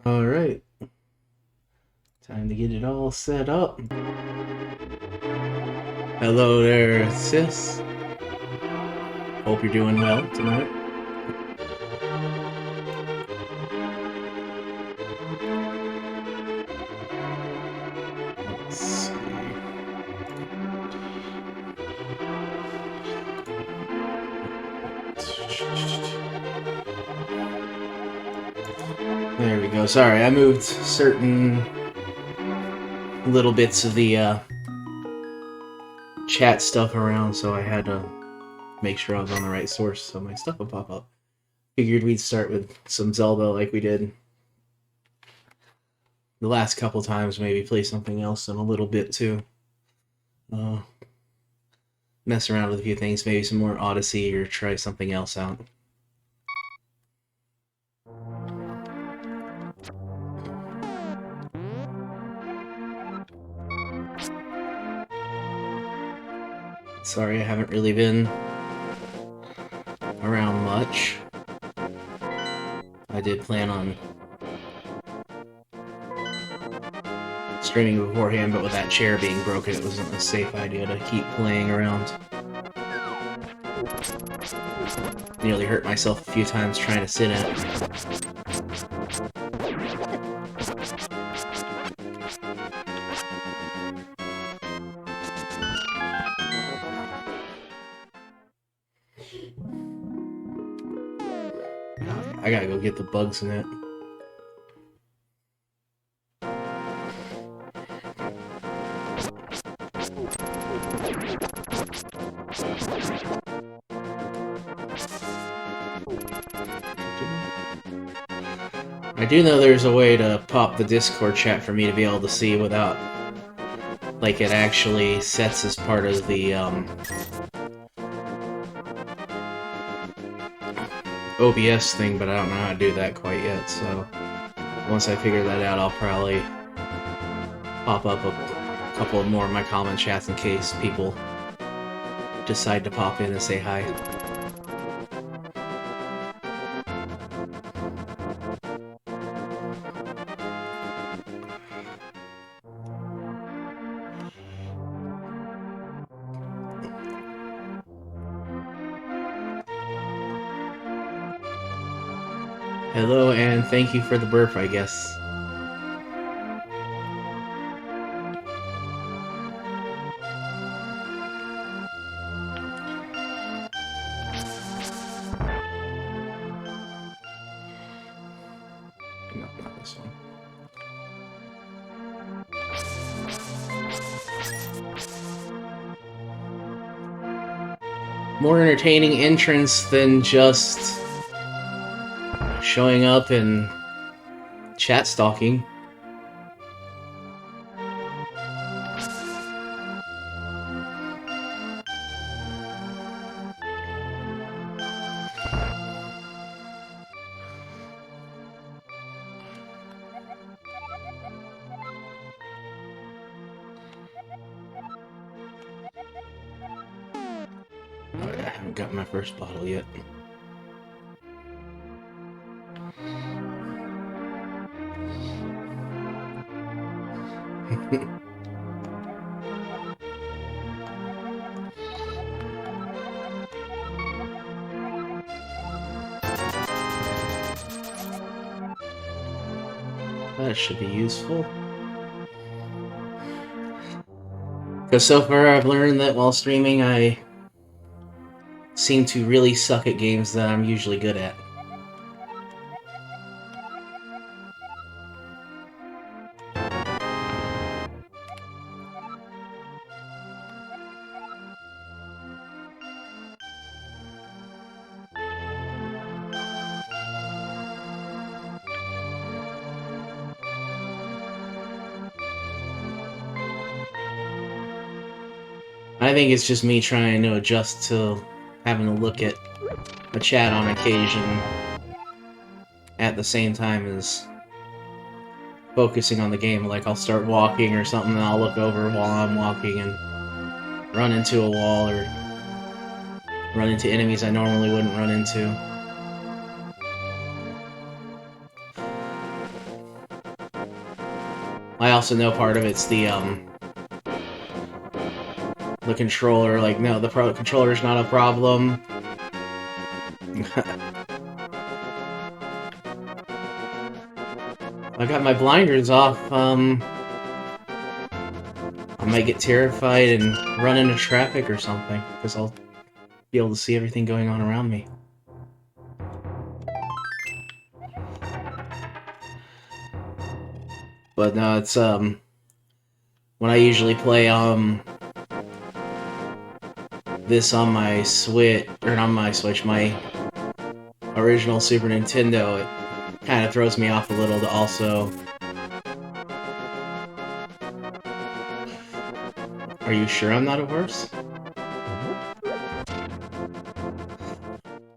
Alright, time to get it all set up. Hello there, sis. Hope you're doing well tonight. Let's see. There we go. Sorry, I moved certain little bits of the chat stuff around, so I had to make sure I was on the right source so my stuff would pop up. Figured we'd start with some Zelda like we did the last couple times, maybe play something else in a little bit too. Mess around with a few things, maybe some more Odyssey or try something else out. Sorry, I haven't really been around much. I did plan on streaming beforehand, but with that chair being broken, it wasn't a safe idea to keep playing around. Nearly hurt myself a few times trying to sit in it. I gotta go get the bugs in it. I do know there's a way to pop the Discord chat for me to be able to see without, like, it actually sets as part of the OBS thing, but I don't know how to do that quite yet, so once I figure that out, I'll probably pop up a couple more of my common chats in case people decide to pop in and say hi. Hello, and thank you for the burp, I guess. No, not this one. More entertaining entrance than just showing up and chat stalking. Oh, I haven't got my first bottle yet. That should be useful. Because so far I've learned that while streaming I seem to really suck at games that I'm usually good at. I think it's just me trying to adjust to having to look at a chat on occasion at the same time as focusing on the game. Like, I'll start walking or something, and I'll look over while I'm walking and run into a wall or run into enemies I normally wouldn't run into. I also know part of it's the controller. Like, no, the controller's not a problem. I got my blinders off. I might get terrified and run into traffic or something, because I'll be able to see everything going on around me. But no, it's, when I usually play, this on my Switch, or not my Switch, my original Super Nintendo, it kind of throws me off a little to also... Are you sure I'm not a horse?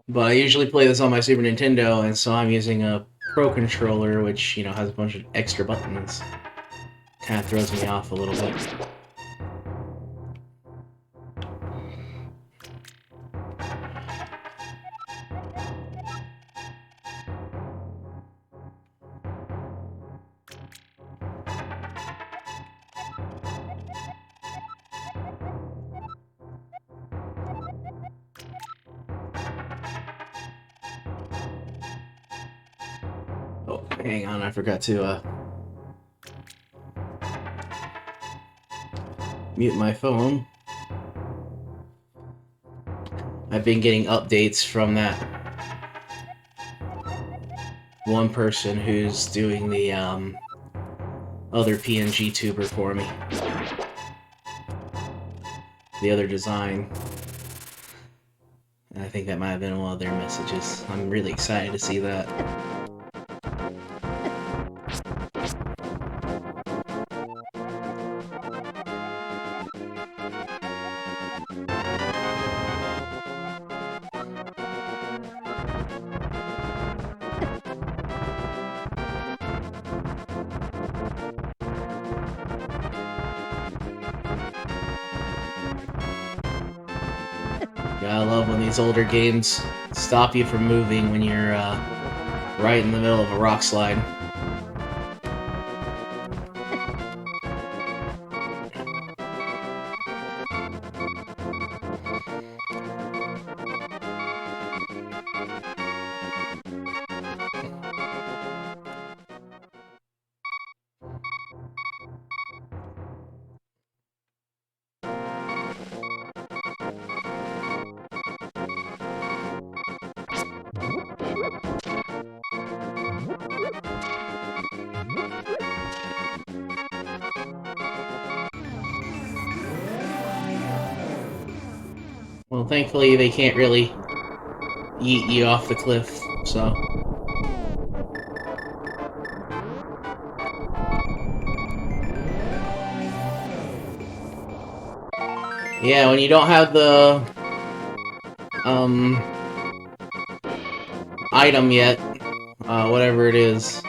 But I usually play this on my Super Nintendo, and so I'm using a Pro Controller, which, you know, has a bunch of extra buttons. Kind of throws me off a little bit. Oh, hang on, I forgot to, mute my phone. I've been getting updates from that one person who's doing the, other PNG tuber for me. The other design. And I think that might have been one of their messages. I'm really excited to see that. Yeah, I love when these older games stop you from moving when you're right in the middle of a rock slide. Well, thankfully they can't really yeet you off the cliff, so... Yeah, when you don't have the... item yet, whatever it is,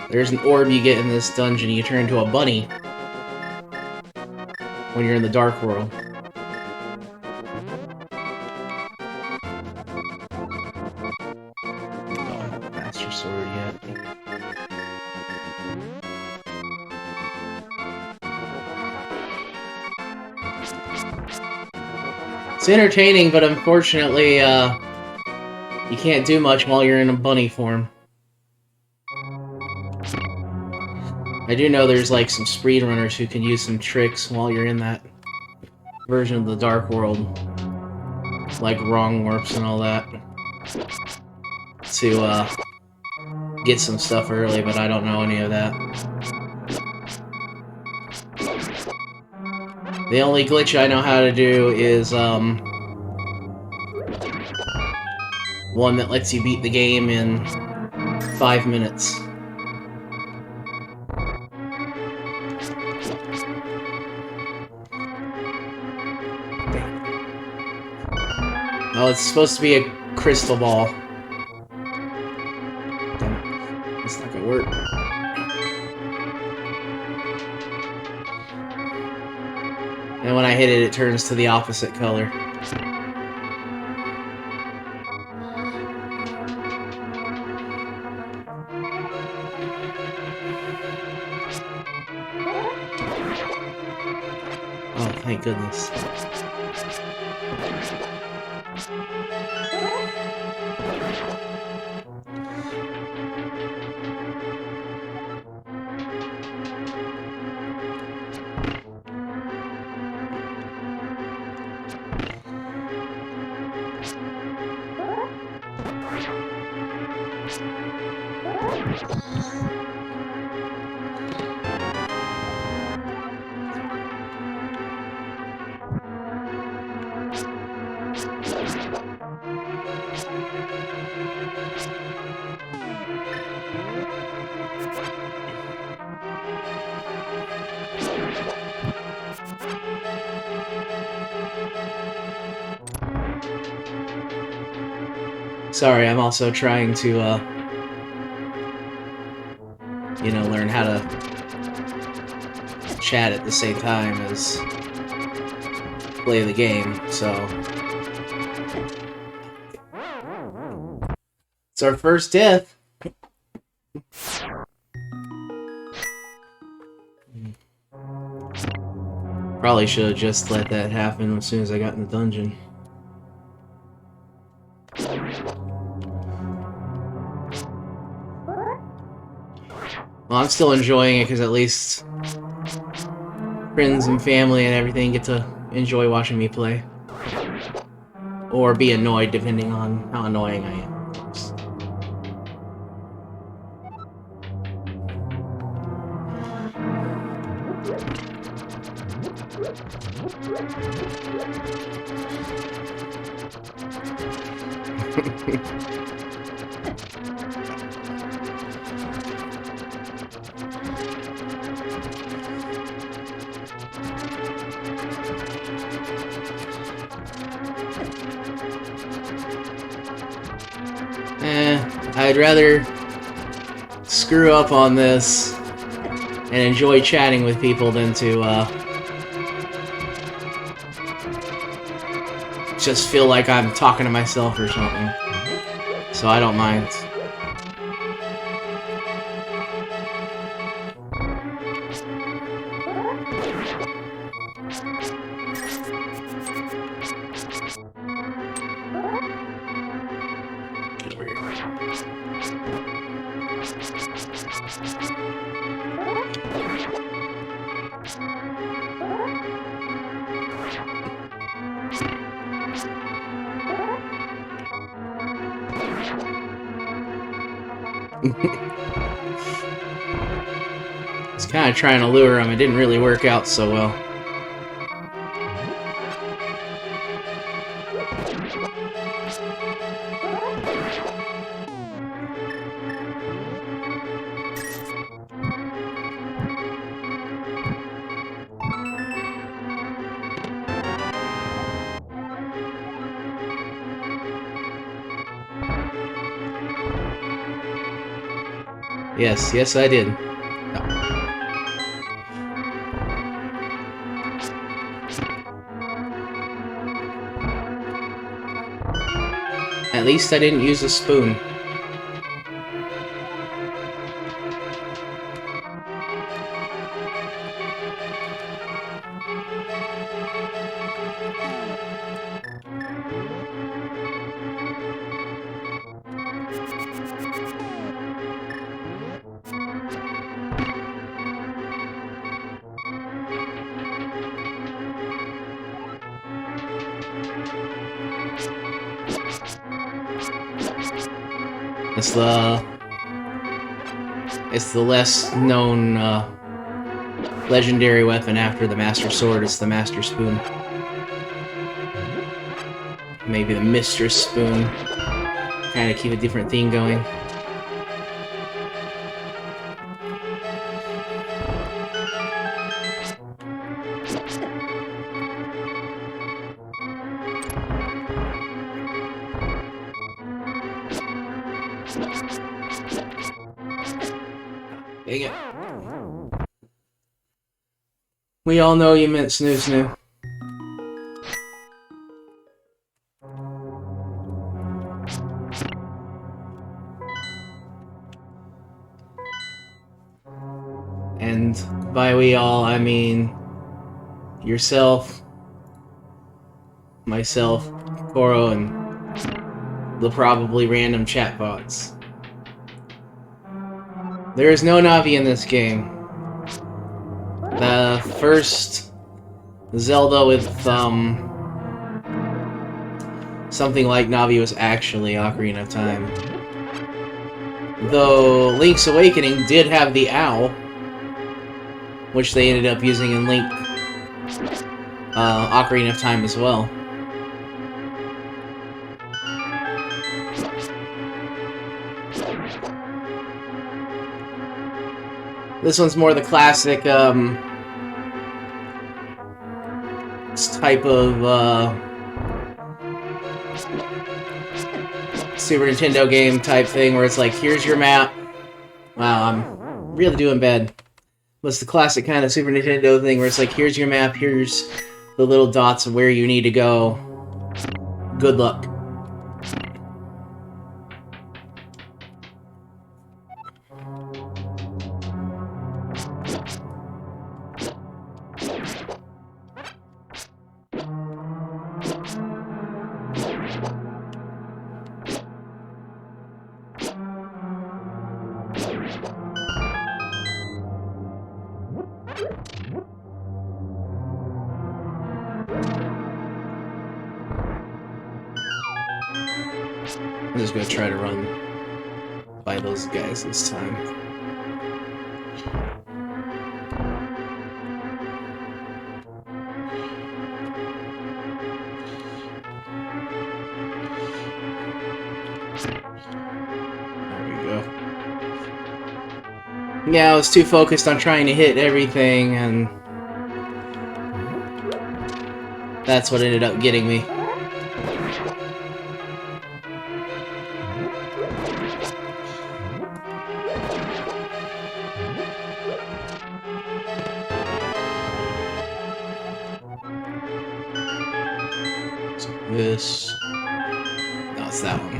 there's an orb you get in this dungeon, you turn into a bunny when you're in the Dark World. Oh, Master Sword yet. It's entertaining, but unfortunately, you can't do much while you're in a bunny form. I do know there's like some speedrunners who can use some tricks while you're in that version of the Dark World, like wrong warps and all that, to get some stuff early, but I don't know any of that. The only glitch I know how to do is one that lets you beat the game in 5 minutes. Oh, it's supposed to be a crystal ball. Damn it. It's not gonna work. And when I hit it, it turns to the opposite color. thank goodness. Sorry, I'm also trying to, you know, learn how to chat at the same time as play the game, so... It's our first death! Probably should have just let that happen as soon as I got in the dungeon. Well, I'm still enjoying it because at least friends and family and everything get to enjoy watching me play. Or be annoyed, depending on how annoying I am, of course. I'd rather screw up on this and enjoy chatting with people than to, just feel like I'm talking to myself or something. So I don't mind. Get over here. It's kind of trying to lure him. It didn't really work out so well. Yes, I did. No. At least I didn't use a spoon. It's the less known legendary weapon after the Master Sword. It's the Master Spoon. Maybe the Mistress Spoon. Kind of keep a different theme going. Dang it. We all know you meant snoo snoo. And by we all, I mean yourself, myself, Koro, and the probably random chatbots. There is no Navi in this game. The first Zelda with, something like Navi was actually Ocarina of Time. Though Link's Awakening did have the owl, which they ended up using in Ocarina of Time as well. This one's more the classic, type of, Super Nintendo game type thing where it's like, here's your map. Wow, I'm really doing bad. What's the classic kind of Super Nintendo thing where it's like, here's your map, here's the little dots of where you need to go. Good luck. I'm just gonna try to run by those guys this time. There we go. Yeah, I was too focused on trying to hit everything, and that's what ended up getting me. This. No, it's that one.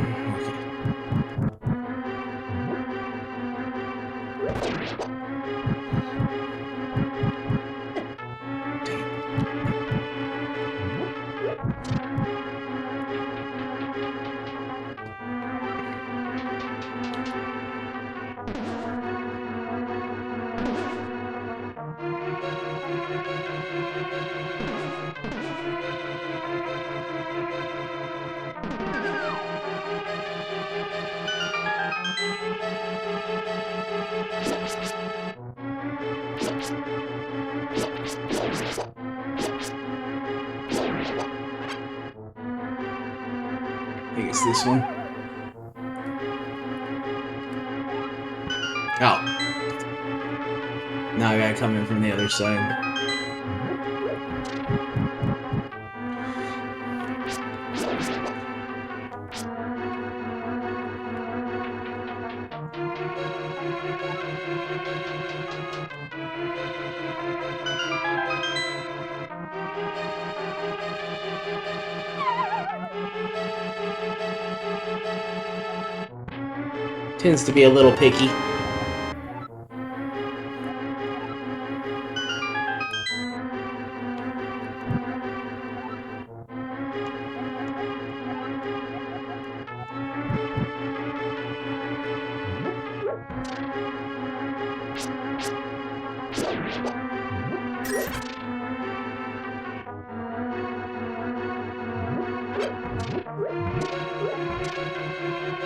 I think it's this one. Oh. Now I gotta come in from the other side. Tends to be a little picky.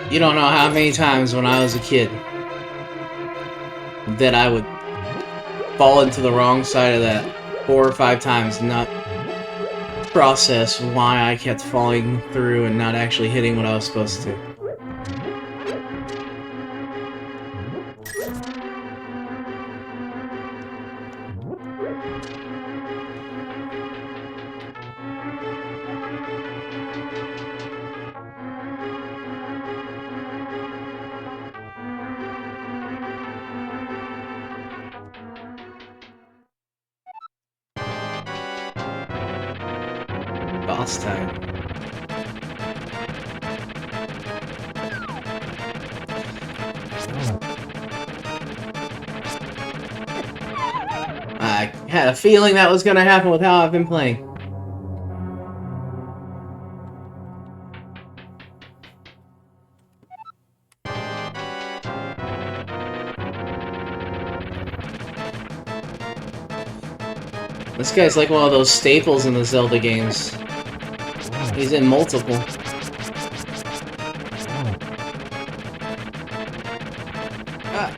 You don't know how many times when I was a kid that I would fall into the wrong side of that 4 or 5 times and not process why I kept falling through and not actually hitting what I was supposed to. Boss time. Had a feeling that was gonna happen with how I've been playing. This guy's like one of those staples in the Zelda games. He's in multiple. Ah.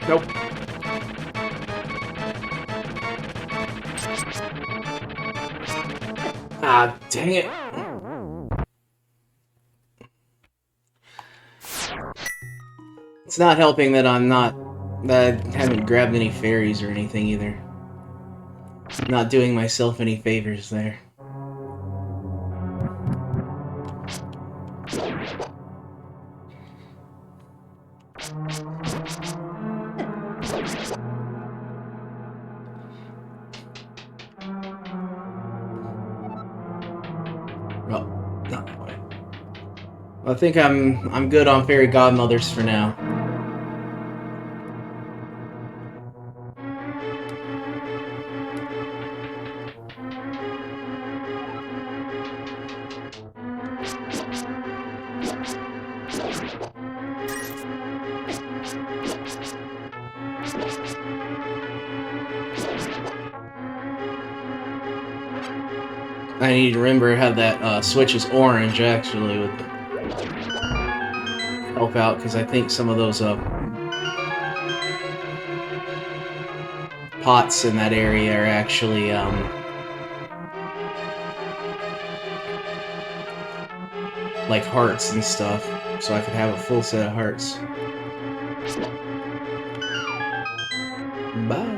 Nope. Ah, dang it. It's not helping that that I haven't grabbed any fairies or anything either. Not doing myself any favors there. Oh, not that way. I think I'm good on fairy godmothers for now. I need to remember how that switch is orange, actually, would help out, because I think some of those pots in that area are actually like hearts and stuff, so I could have a full set of hearts. Bye.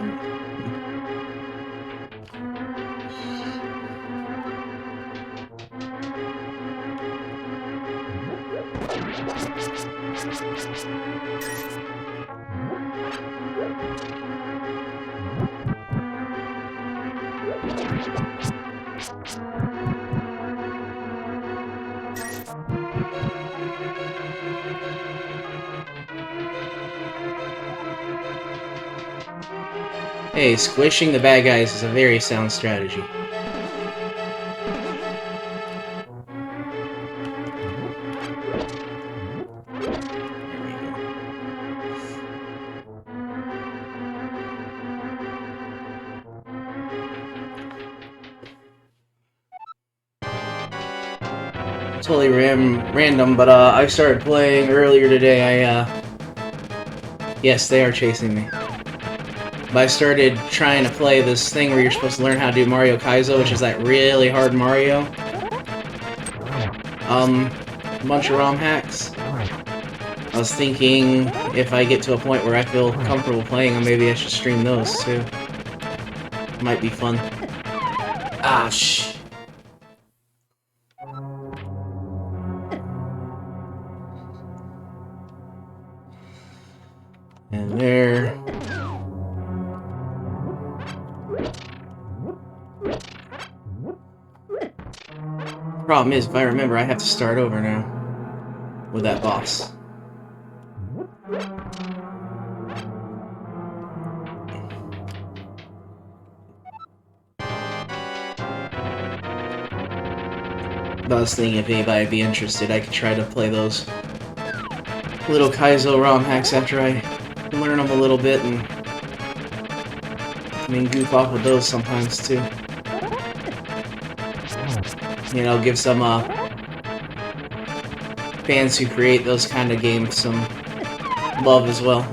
Hey, squishing the bad guys is a very sound strategy. Totally random, but I started playing earlier today. Yes, they are chasing me. But I started trying to play this thing where you're supposed to learn how to do Mario Kaizo, which is that really hard Mario. A bunch of ROM hacks. I was thinking if I get to a point where I feel comfortable playing them, maybe I should stream those too. Might be fun. Ah, shh. And there. Problem is, if I remember, I have to start over now with that boss. But I was thinking if anybody'd be interested, I could try to play those little Kaizo ROM hacks after I learn them a little bit, and I mean, goof off with those sometimes too. You know, give some fans who create those kind of games some love as well.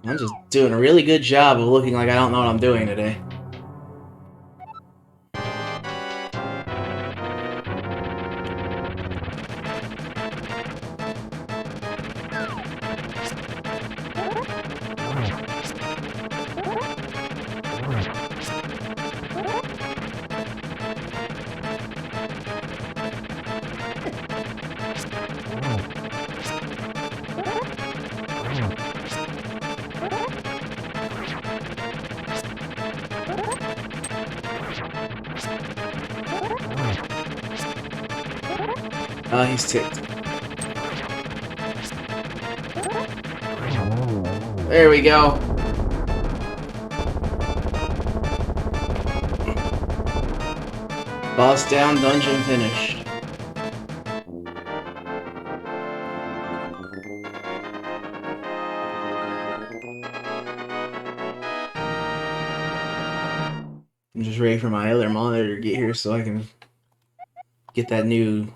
I'm just doing a really good job of looking like I don't know what I'm doing today. He's ticked. There we go. Boss down, dungeon finished. I'm just ready for my other monitor to get here so I can get that new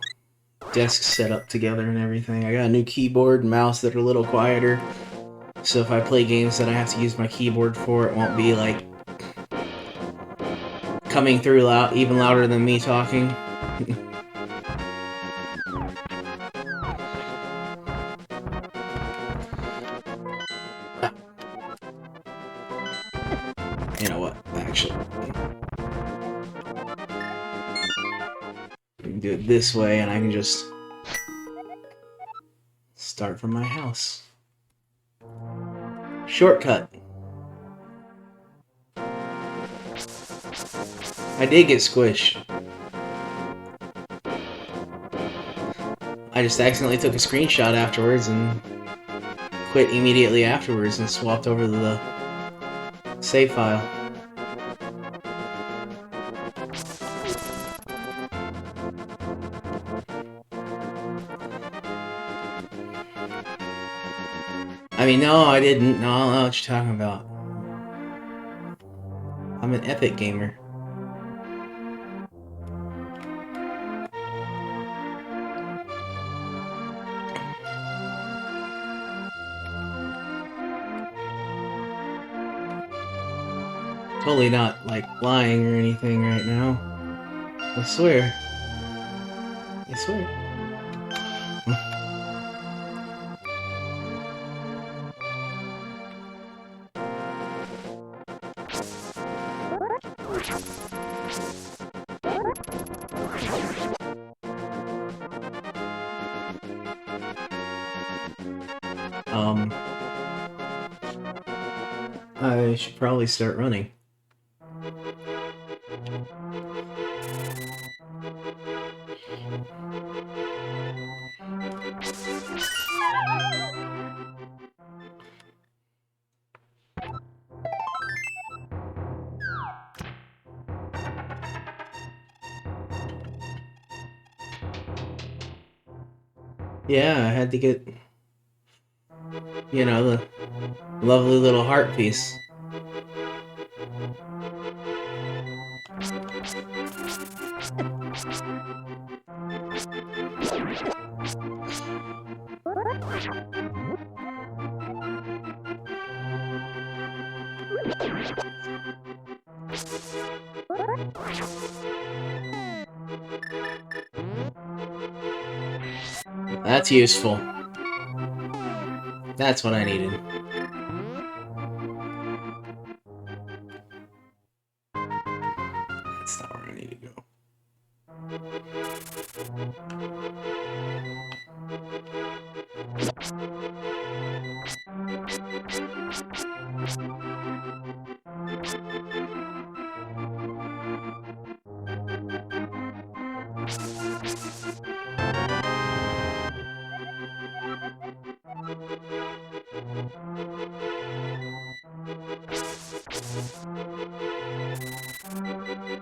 desk set up together and everything. I got a new keyboard and mouse that are a little quieter, so if I play games that I have to use my keyboard for, it won't be like coming through loud, even louder than me talking. You know what? Actually, I can do it this way, and I can just start from my house. Shortcut. I did get squished. I just accidentally took a screenshot afterwards and quit immediately afterwards and swapped over to the save file. I mean, no, I didn't. No, I don't know what you're talking about. I'm an epic gamer. Totally not, like, lying or anything right now. I swear. I swear. I should probably start running. Yeah, I had to get, you know, the lovely little heart piece. That's useful. That's what I needed. That's not where I need to go.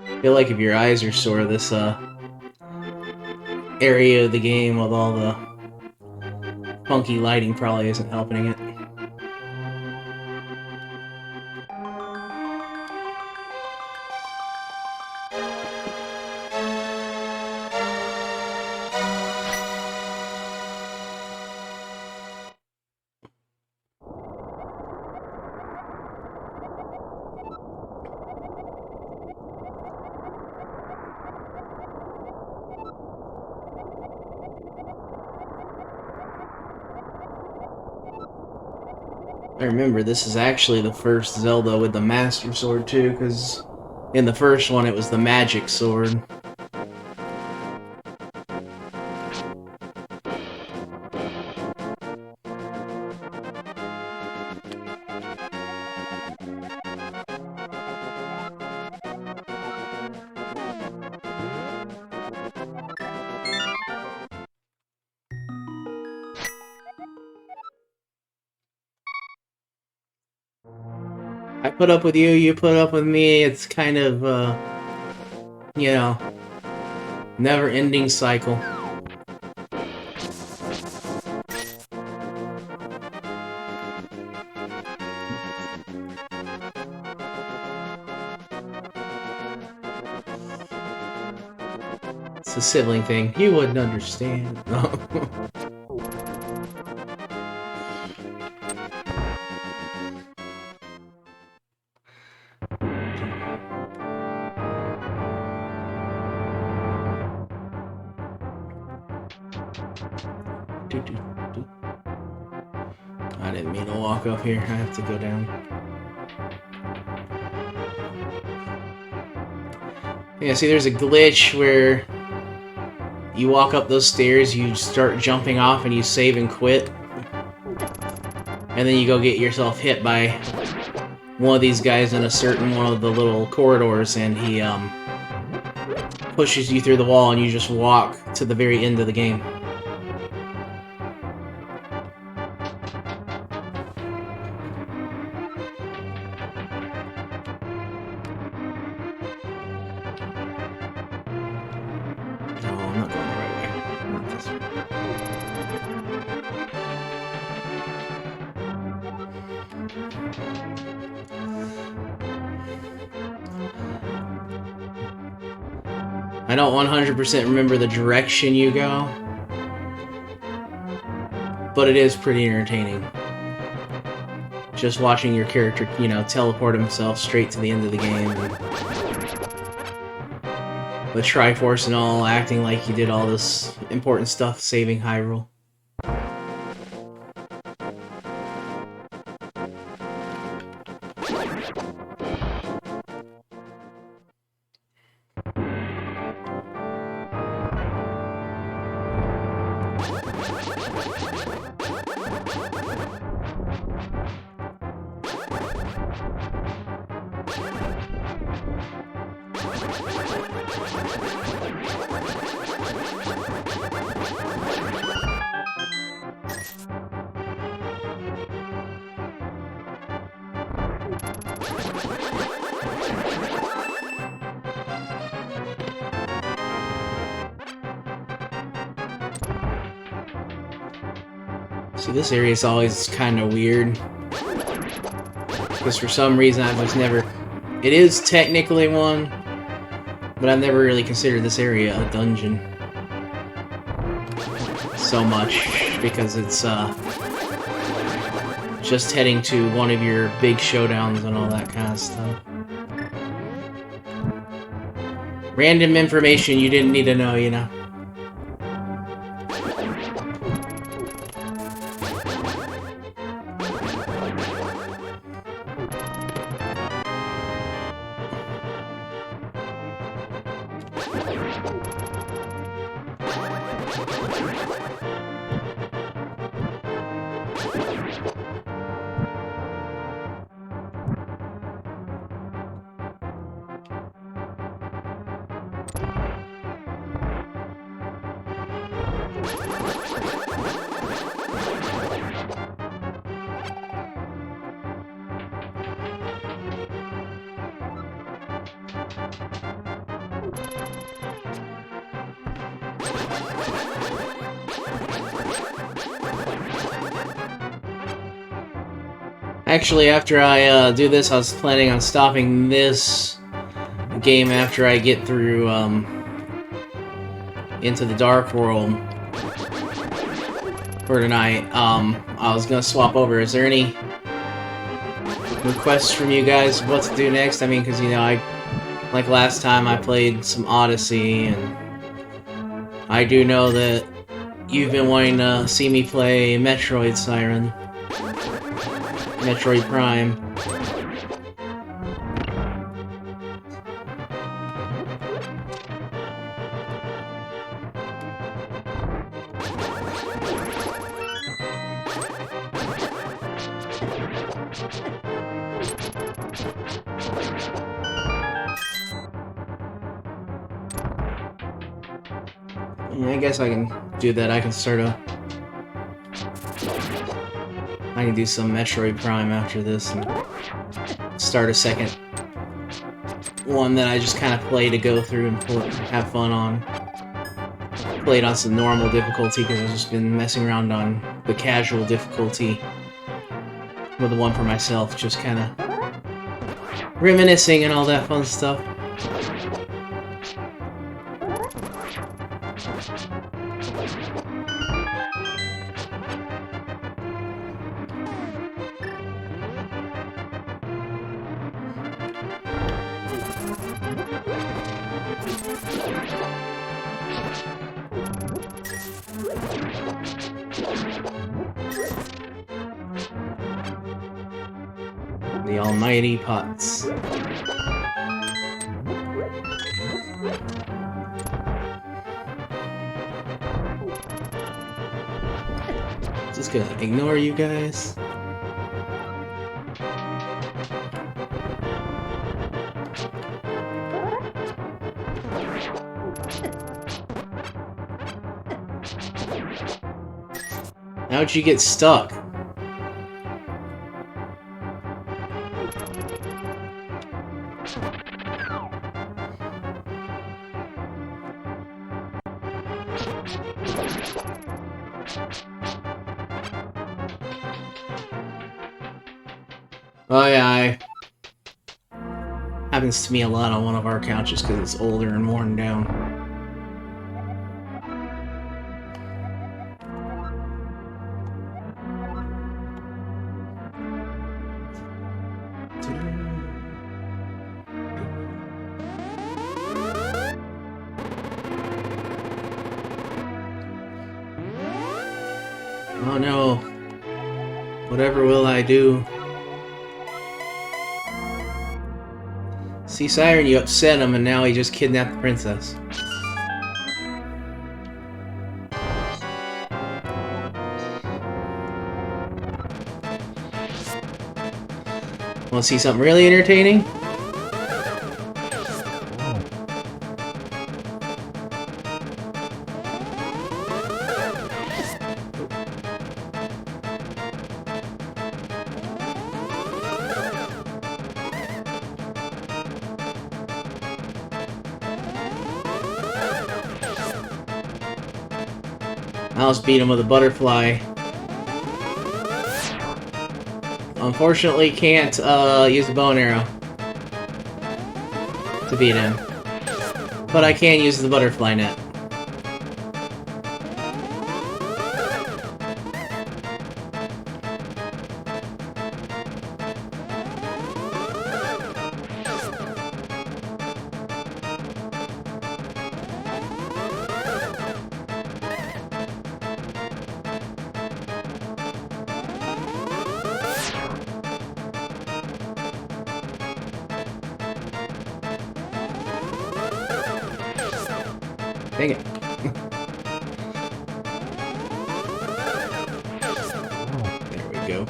I feel like if your eyes are sore, this area of the game with all the funky lighting probably isn't helping it. I remember this is actually the first Zelda with the Master Sword too, because in the first one it was the Magic Sword. put up with you, you put up with me. It's kind of, you know, never-ending cycle. It's a sibling thing. You wouldn't understand. I didn't mean to walk up here. I have to go down. Yeah, see, there's a glitch where you walk up those stairs, you start jumping off, and you save and quit. And then you go get yourself hit by one of these guys in a certain one of the little corridors, and he pushes you through the wall, and you just walk to the very end of the game. I don't 100% remember the direction you go, but it is pretty entertaining. Just watching your character, you know, teleport himself straight to the end of the game. The Triforce and all, acting like he did all this important stuff, saving Hyrule. See, this area is always kind of weird. Because for some reason I've just never... It is technically one, but I've never really considered this area a dungeon. So much, because it's just heading to one of your big showdowns and all that kind of stuff. Random information you didn't need to know, you know. Actually, after I do this, I was planning on stopping this game after I get through into the Dark World for tonight. I was gonna swap over. Is there any requests from you guys what to do next? I mean, because, you know, like last time I played some Odyssey, and I do know that you've been wanting to see me play Metroid Siren. Metroid Prime. Yeah, I guess I can do that. I can I can do some Metroid Prime after this and start start a second one that I just kind of play to go through and have fun on. Played on some normal difficulty because I've just been messing around on the casual difficulty with the one for myself, just kind of reminiscing and all that fun stuff. The almighty pots. Just gonna ignore you guys. How'd you get stuck? Oh yeah, happens to me a lot on one of our couches because it's older and worn down. Oh no. Whatever will I do? See, Siren, you upset him and now he just kidnapped the princess. Want to see something really entertaining? I'll just beat him with a butterfly. Unfortunately, can't use the bow and arrow to beat him. But I can use the butterfly net. Dang it. There we go.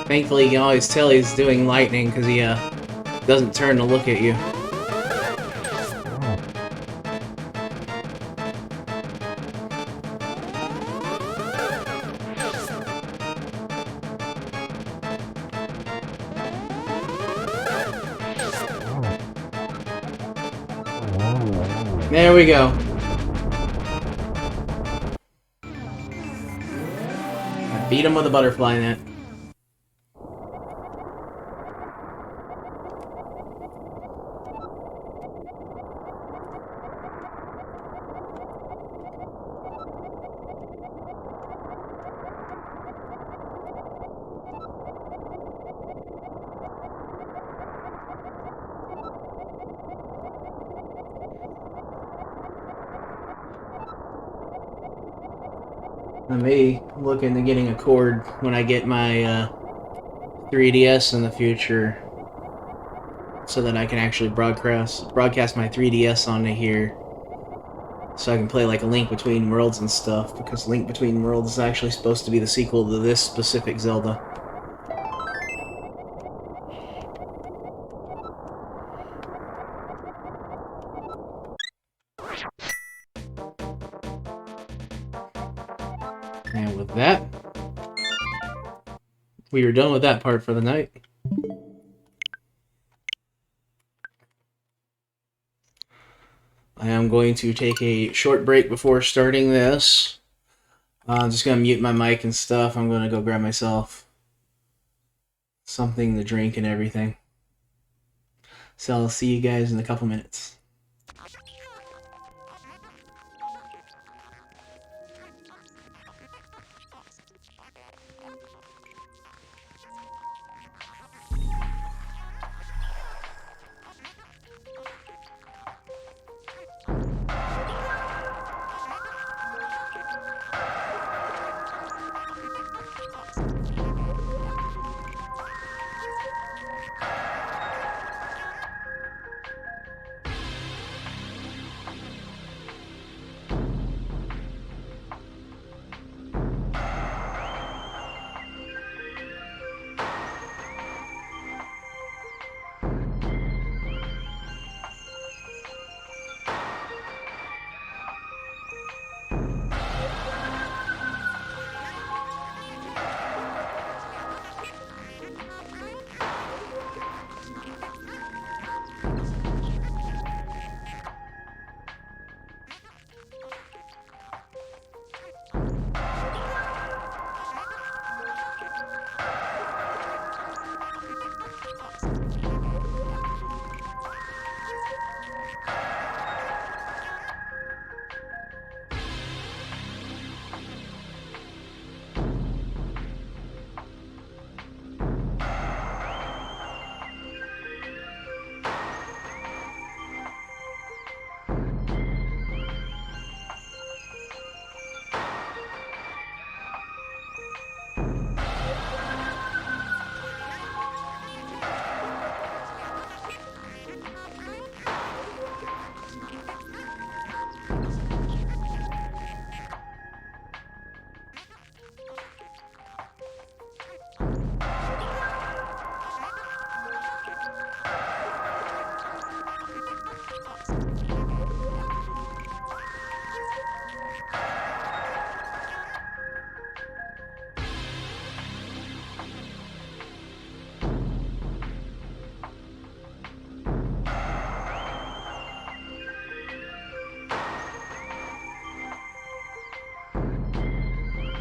Thankfully, you can always tell he's doing lightning because he doesn't turn to look at you. There we go. I beat him with a butterfly net. I may look into getting a cord when I get my 3DS in the future, so that I can actually broadcast my 3DS onto here, so I can play like a Link Between Worlds and stuff, because Link Between Worlds is actually supposed to be the sequel to this specific Zelda. And with that, we are done with that part for the night. I am going to take a short break before starting this. I'm just going to mute my mic and stuff. I'm going to go grab myself something to drink and everything. So I'll see you guys in a couple minutes.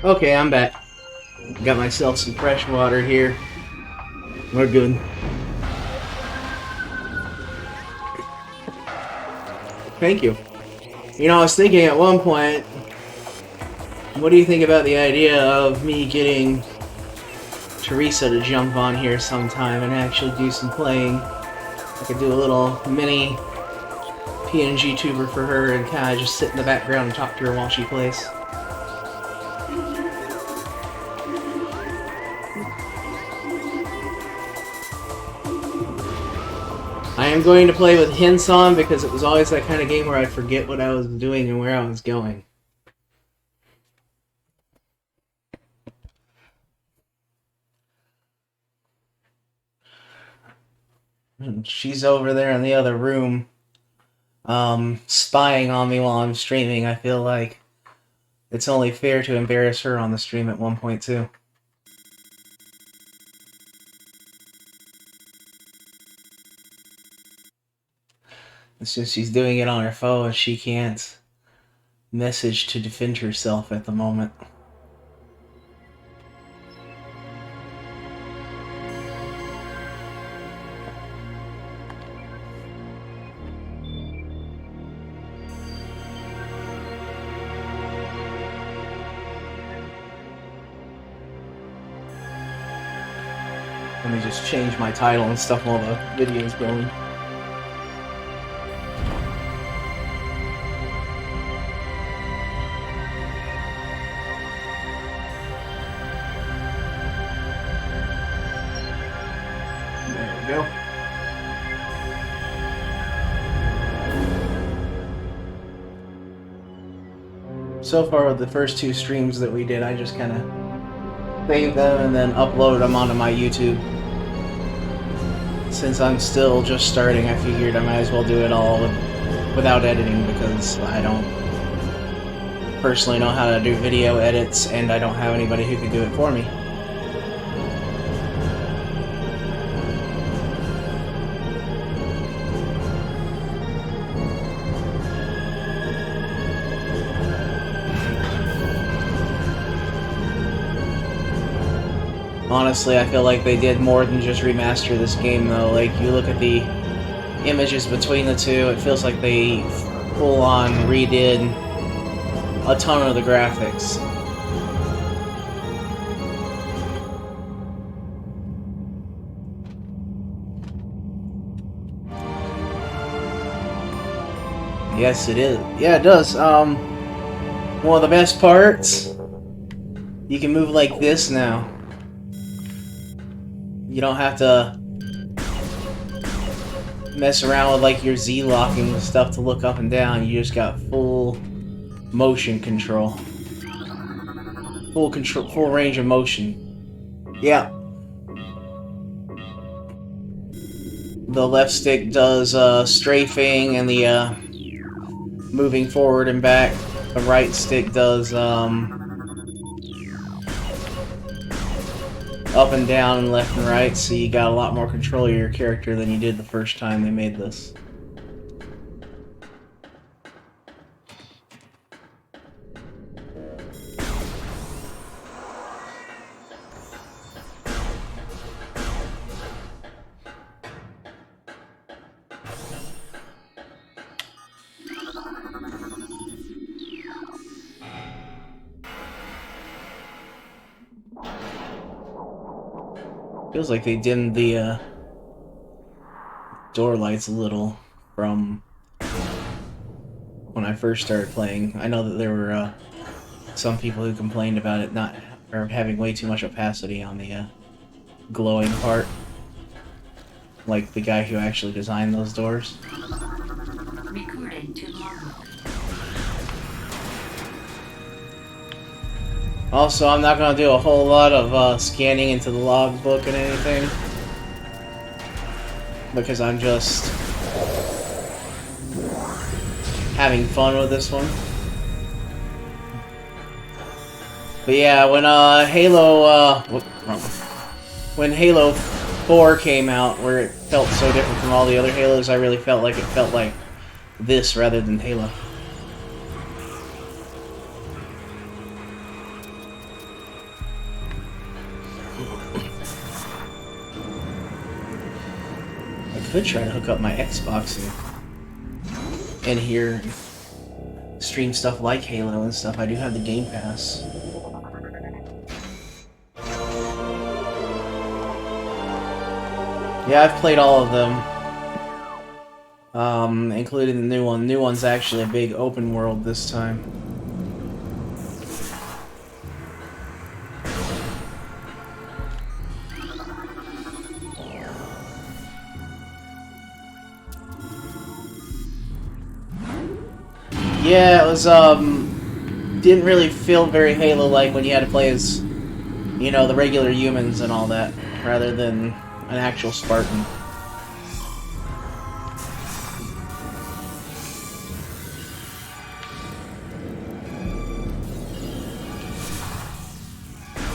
Okay, I'm back. Got myself some fresh water here. We're good. Thank you. You know, I was thinking at one point, what do you think about the idea of me getting Teresa to jump on here sometime and actually do some playing? I could do a little mini PNG tuber for her and kind of just sit in the background and talk to her while she plays. I am going to play with hints on because it was always that kind of game where I'd forget what I was doing and where I was going. And she's over there in the other room, spying on me while I'm streaming. I feel like it's only fair to embarrass her on the stream at 1.2. It's just she's doing it on her phone and she can't message to defend herself at the moment. Let me just change my title and stuff while the video is going. There we go. So far with the first two streams that we did, I just kind of save them and then upload them onto my YouTube. Since I'm still just starting, I figured I might as well do it all without editing because I don't personally know how to do video edits, and I don't have anybody who can do it for me. Honestly, I feel like they did more than just remaster this game, though. Like, you look at the images between the two, it feels like they full-on redid a ton of the graphics. Yes, it is. Yeah, it does. One of the best parts, you can move like this now. You don't have to mess around with like your Z locking stuff to look up and down. You just got full motion control. Full range of motion. Yeah. The left stick does strafing and the moving forward and back. The right stick does up and down and left and right, so you got a lot more control of your character than you did the first time they made this. Feels like they dimmed the door lights a little from when I first started playing. I know that there were some people who complained about it not or having way too much opacity on the glowing part, like the guy who actually designed those doors. Recording to logbook. Also, I'm not going to do a whole lot of scanning into the logbook and anything, because I'm just having fun with this one. But yeah, when when Halo 4 came out, where it felt so different from all the other Halos, I really felt like it felt like this rather than Halo. I could try to hook up my Xbox in here and stream stuff like Halo and stuff. I do have the Game Pass. Yeah, I've played all of them, including the new one. The new one's actually a big open world this time. Yeah, it was, didn't really feel very Halo-like when you had to play as, you know, the regular humans and all that, rather than an actual Spartan.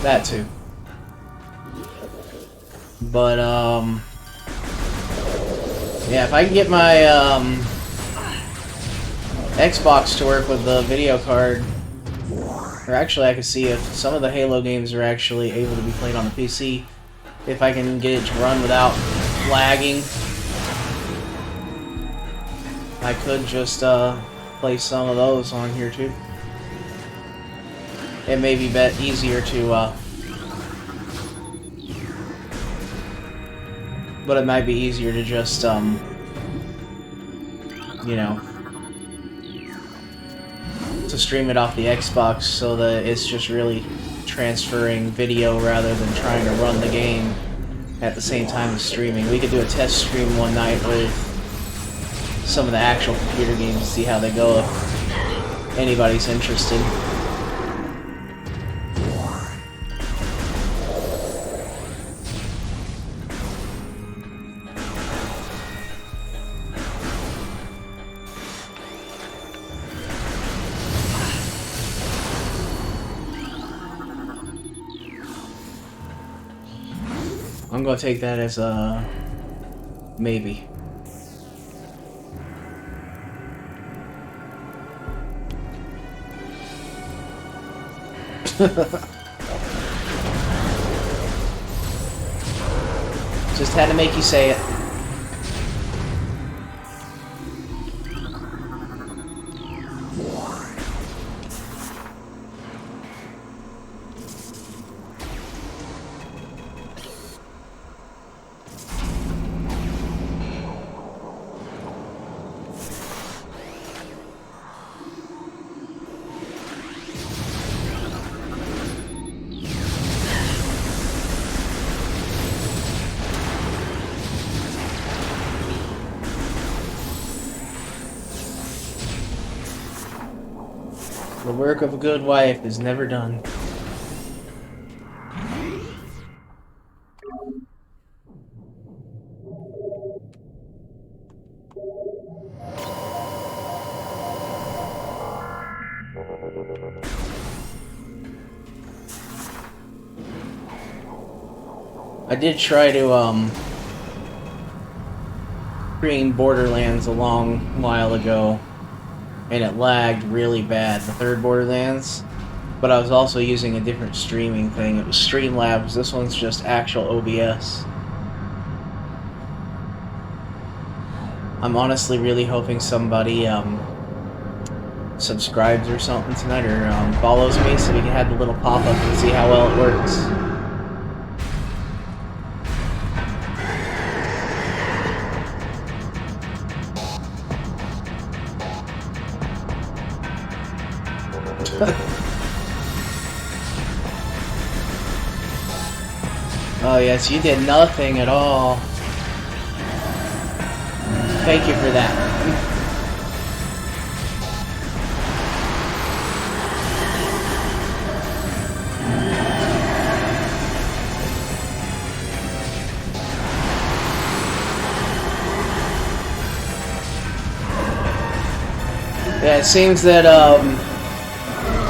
That too. But, yeah, if I can get my, Xbox to work with the video card, or actually I could see if some of the Halo games are actually able to be played on the PC, if I can get it to run without lagging, I could just play some of those on here too. It may be easier to, but it might be easier to just, you know, to stream it off the Xbox so that it's just really transferring video rather than trying to run the game at the same time as streaming. We could do a test stream one night with some of the actual computer games to see how they go if anybody's interested. I'm gonna take that as a maybe. Just had to make you say it. The work of a good wife is never done. I did try to, stream Borderlands a long while ago, and it lagged really bad, the third Borderlands. But I was also using a different streaming thing. It was Streamlabs. This one's just actual OBS. I'm honestly really hoping somebody, subscribes or something tonight, or, follows me so we can have the little pop-up and see how well it works. Oh yes, you did nothing at all. Thank you for that. Yeah, it seems that,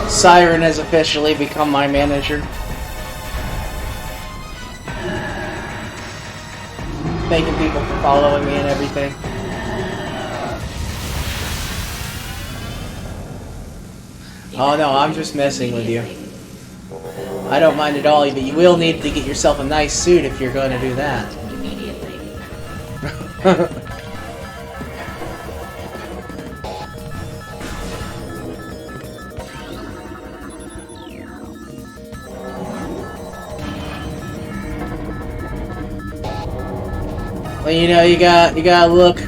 Siren has officially become my manager. Thanking people for following me and everything. Oh no, I'm just messing with you. I don't mind at all, but you will need to get yourself a nice suit if you're going to do that. Immediately. Well, you know, you gotta look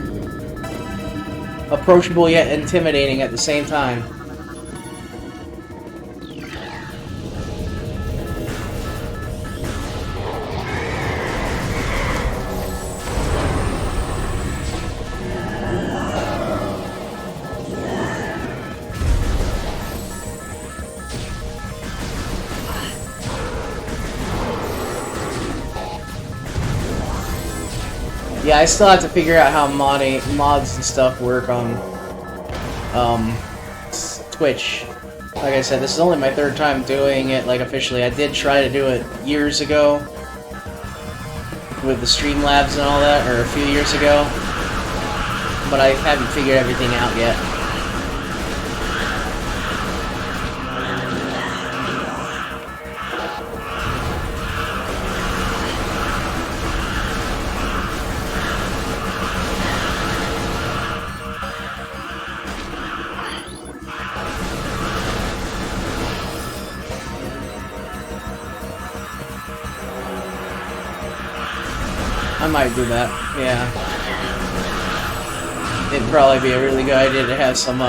approachable yet intimidating at the same time. Yeah, I still have to figure out how mods and stuff work on Twitch. Like I said, this is only my third time doing it, like, officially. I did try to do it years ago with the Streamlabs and all that, or a few years ago, but I haven't figured everything out yet. I might do that, yeah. It'd probably be a really good idea to have some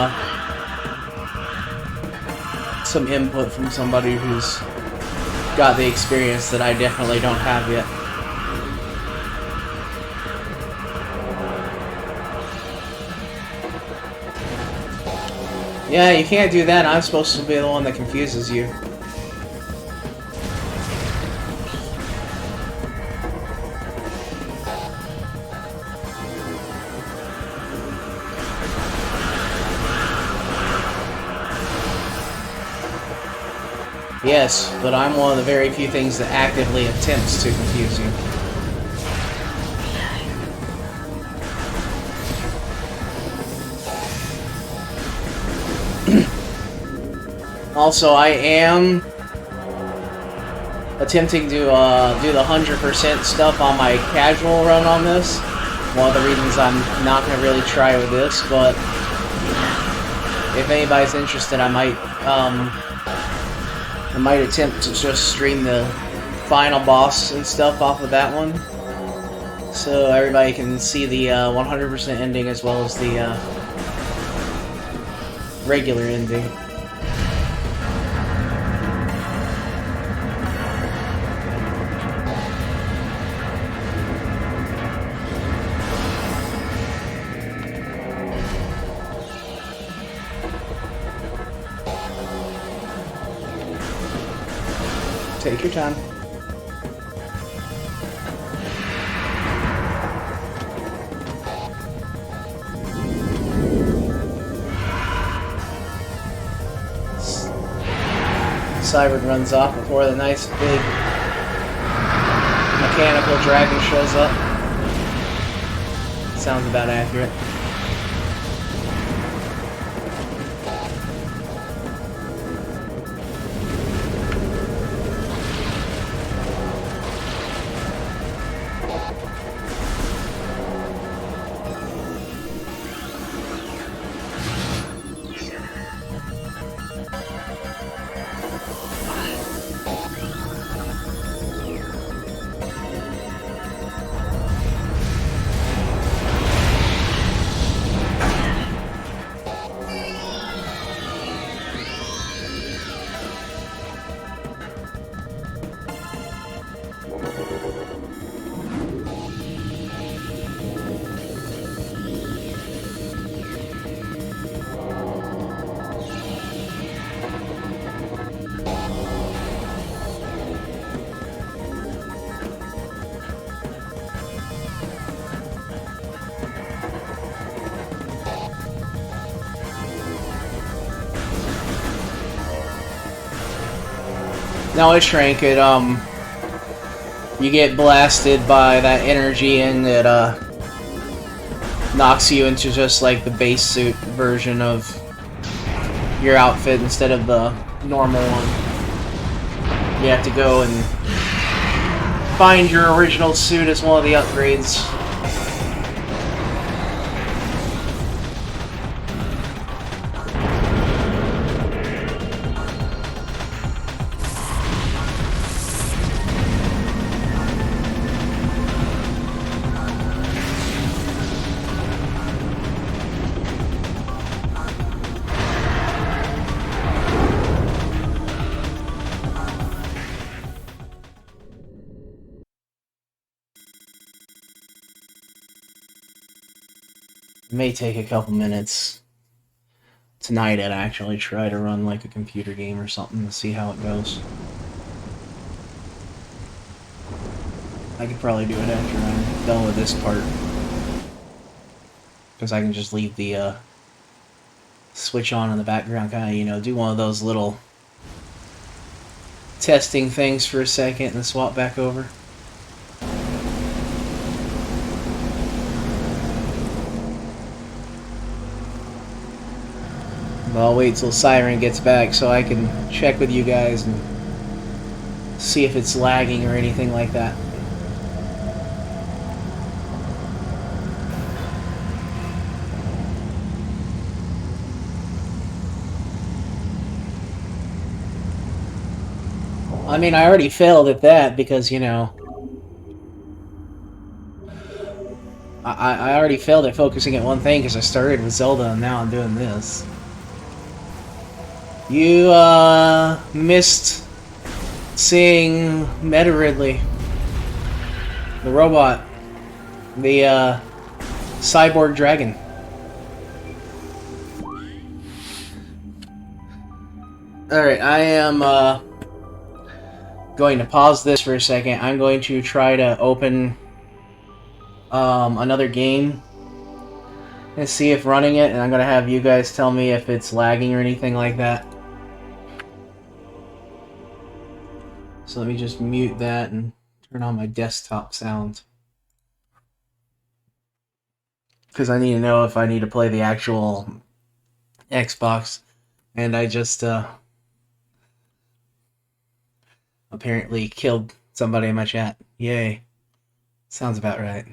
input from somebody who's got the experience that I definitely don't have yet. Yeah, you can't do that. I'm supposed to be the one that confuses you. Yes, but I'm one of the very few things that actively attempts to confuse you. Also, I am attempting to do the 100% stuff on my casual run on this. One of the reasons I'm not going to really try with this, but if anybody's interested, I might attempt to just stream the final boss and stuff off of that one, so everybody can see the 100% ending as well as the regular ending. Take your time. Cybert runs off before the nice big mechanical dragon shows up. Sounds about accurate. No, it shrank. It, you get blasted by that energy and it, knocks you into just like the base suit version of your outfit instead of the normal one. You have to go and find your original suit as one of the upgrades. It may take a couple minutes tonight. I'd actually try to run like a computer game or something to see how it goes. I could probably do it after I'm done with this part, because I can just leave the switch on in the background, kind of, you know, do one of those little testing things for a second and then swap back over. But I'll wait till Siren gets back so I can check with you guys and see if it's lagging or anything like that. I mean, I already failed at that because, you know, I already failed at focusing at one thing because I started with Zelda and now I'm doing this. You, missed seeing Metroid, the robot, the, cyborg dragon. Alright, I am, going to pause this for a second. I'm going to try to open, another game and see if running it, and I'm going to have you guys tell me if it's lagging or anything like that. So let me just mute that and turn on my desktop sound, because I need to know if I need to play the actual Xbox. And I just apparently killed somebody in my chat. Yay. Sounds about right.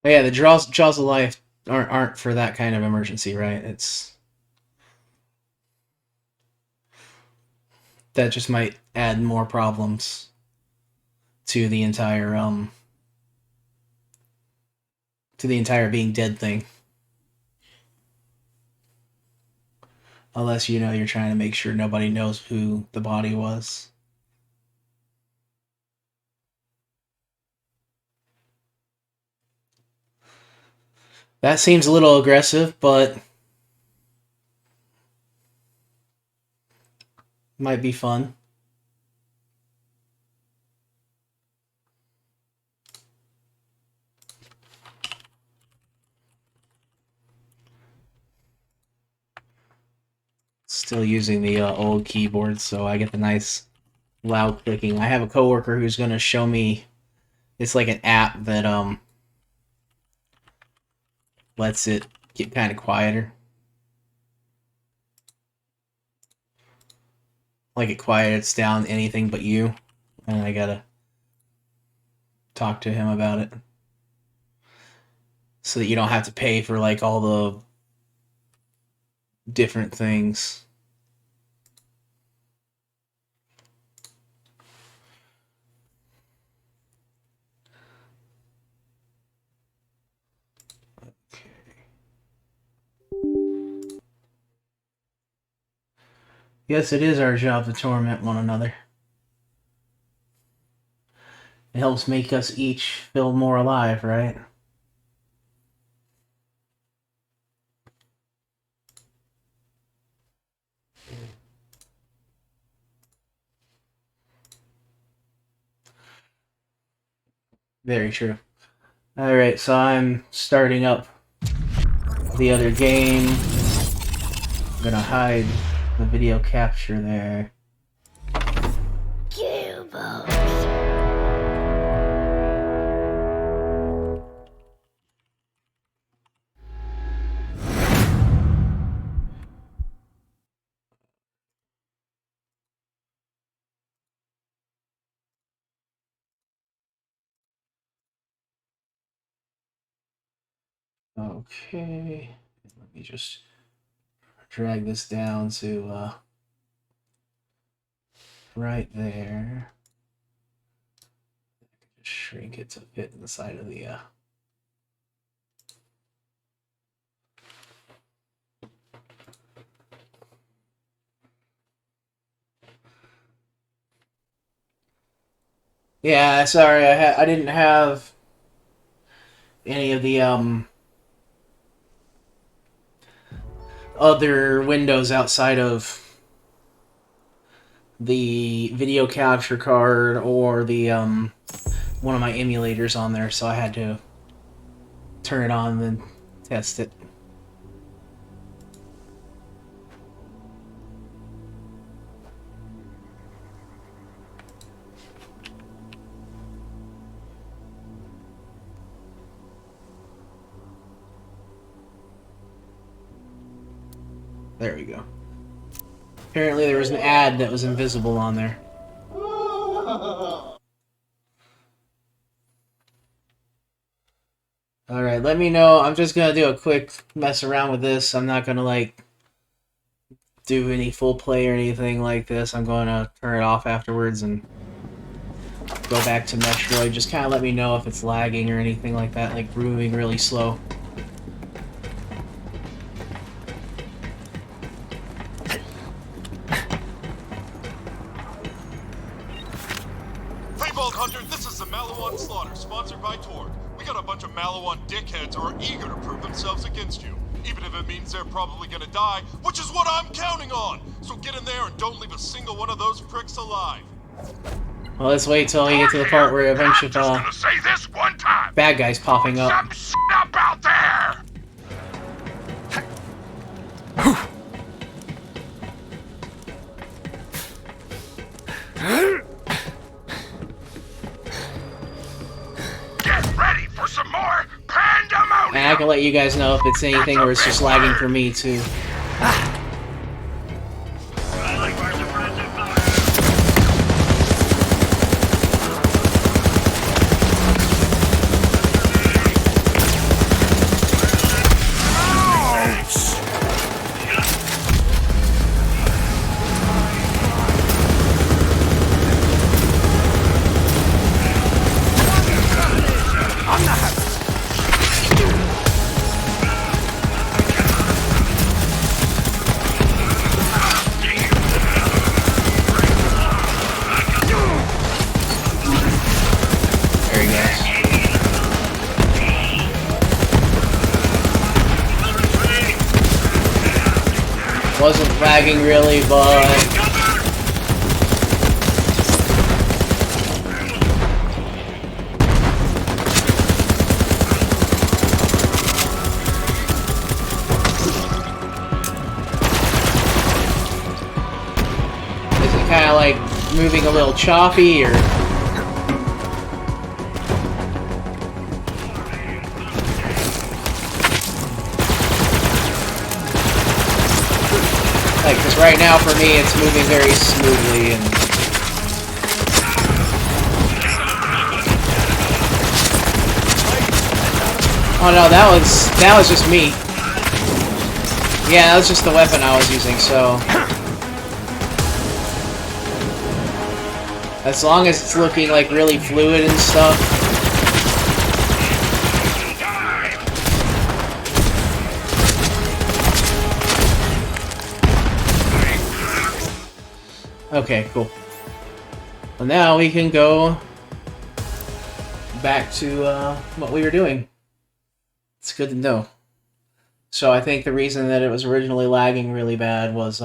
But yeah, the jaws of life aren't for that kind of emergency, right? It's that just might add more problems to the entire being dead thing. Unless you're trying to make sure nobody knows who the body was. That seems a little aggressive, but might be fun. Still using the old keyboard, so I get the nice loud clicking. I have a coworker who's going to show me. It's like an app that lets it get kind of quieter. Like it quiets down anything but you. And I gotta talk to him about it. So that you don't have to pay for like all the different things. Yes, it is our job to torment one another. It helps make us each feel more alive, right? Very true. Alright, so I'm starting up the other game. I'm gonna hide the video capture there. Okay, let me just drag this down to right there. Just shrink it to fit in the side of the Yeah, sorry, I didn't have any of the other windows outside of the video capture card or the one of my emulators on there, so I had to turn it on and then test it. There we go. Apparently there was an ad that was invisible on there. Alright, let me know. I'm just gonna do a quick mess around with this. I'm not gonna, like, do any full play or anything like this. I'm gonna turn it off afterwards and go back to Metroid. Just kind of let me know if it's lagging or anything like that, like moving really slow. This is the Malawan Slaughter, sponsored by Torg. We got a bunch of Malawan dickheads who are eager to prove themselves against you, even if it means they're probably gonna die, which is what I'm counting on! So get in there and don't leave a single one of those pricks alive. Well, let's wait till we get to the part where a bunch of bad guys popping up. Some shit up out there! can let you guys know if it's anything where it's just lagging for me too. Wasn't lagging really, but is it kind of like moving a little choppy, or? Like, because right now for me it's moving very smoothly and... Oh no, that was just me. Yeah, that was just the weapon I was using, so... As long as it's looking like really fluid and stuff. Okay, cool. Well, now we can go back to what we were doing. It's good to know. So I think the reason that it was originally lagging really bad was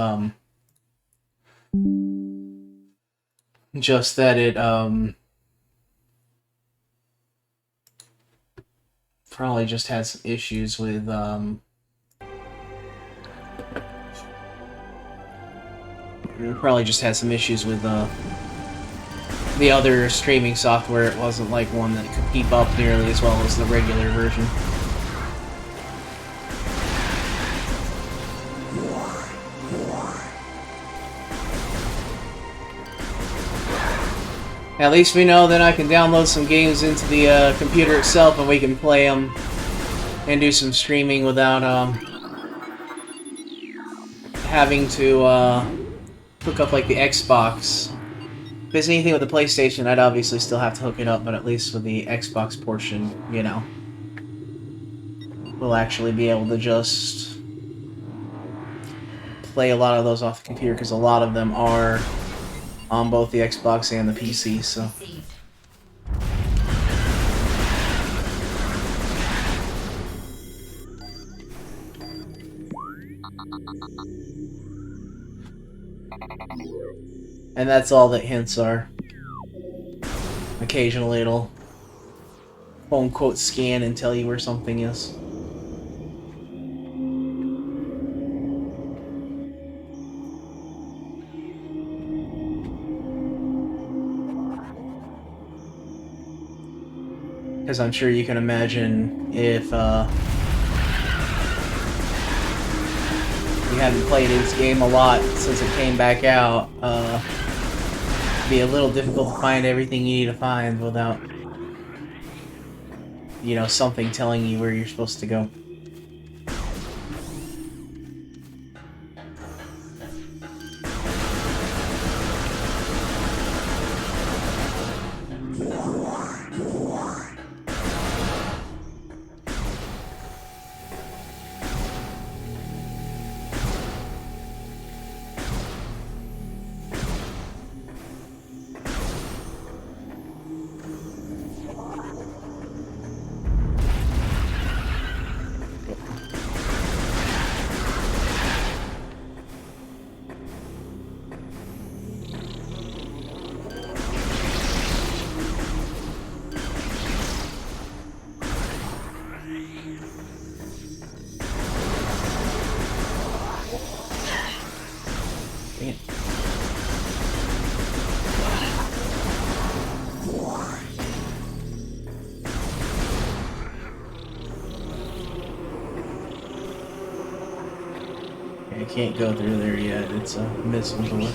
just that it probably just had some issues with the other streaming software. It wasn't like one that could keep up nearly as well as the regular version. At least we know that I can download some games into the computer itself and we can play them and do some streaming without having to hook up like the Xbox. If it's anything with the PlayStation, I'd obviously still have to hook it up, but at least with the Xbox portion, you know, we'll actually be able to just play a lot of those off the computer, because a lot of them are on both the Xbox and the PC, so... And that's all that hints are. Occasionally it'll quote-unquote scan and tell you where something is. Because I'm sure you can imagine if you haven't played this game a lot since it came back out, it'd be a little difficult to find everything you need to find without, you know, something telling you where you're supposed to go. I can't go through there yet. It's a missile door.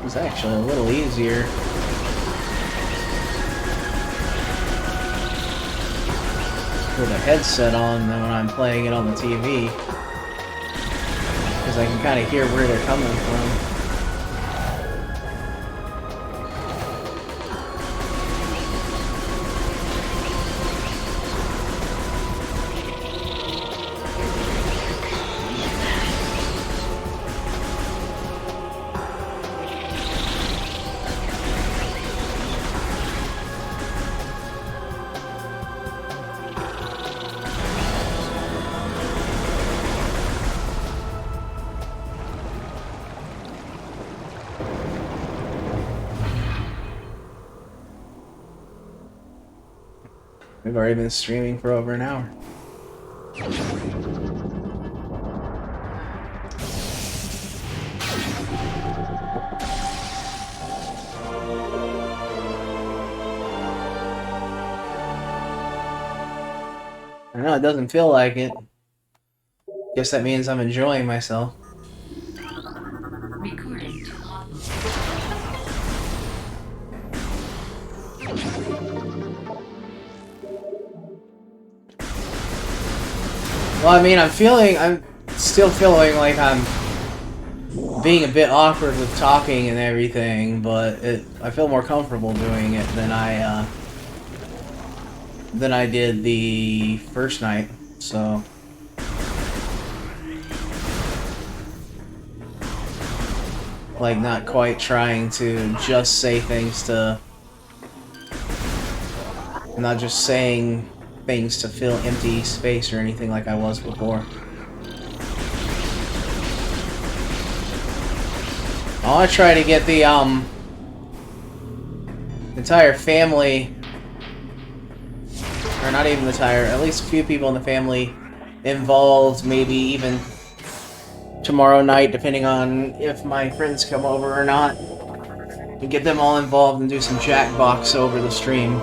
It's actually a little easier. With a headset on than when I'm playing it on the TV. Because I can kind of hear where they're coming from. We've already been streaming for over an hour. I know it doesn't feel like it. Guess that means I'm enjoying myself. Recording to log. Well, I mean, I'm still feeling like I'm being a bit awkward with talking and everything, but I feel more comfortable doing it than I did the first night, so. Like, not quite trying to just say things to. Not just saying things to fill empty space or anything like I was before. I want to try to get the entire family, or not even the entire, at least a few people in the family involved, maybe even tomorrow night, depending on if my friends come over or not, and get them all involved and do some Jackbox over the stream.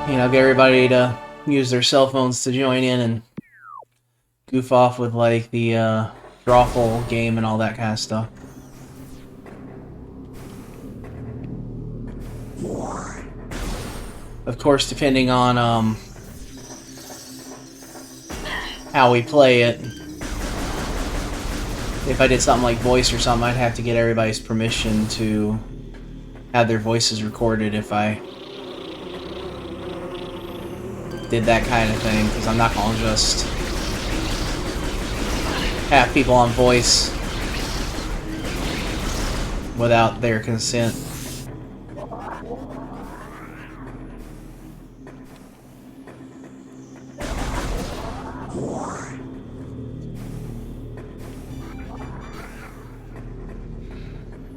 You know, get everybody to use their cell phones to join in and goof off with, like, the Drawful game and all that kind of stuff. Of course, depending on, how we play it. If I did something like voice or something, I'd have to get everybody's permission to have their voices recorded if I did that kind of thing, because I'm not gonna just have people on voice without their consent.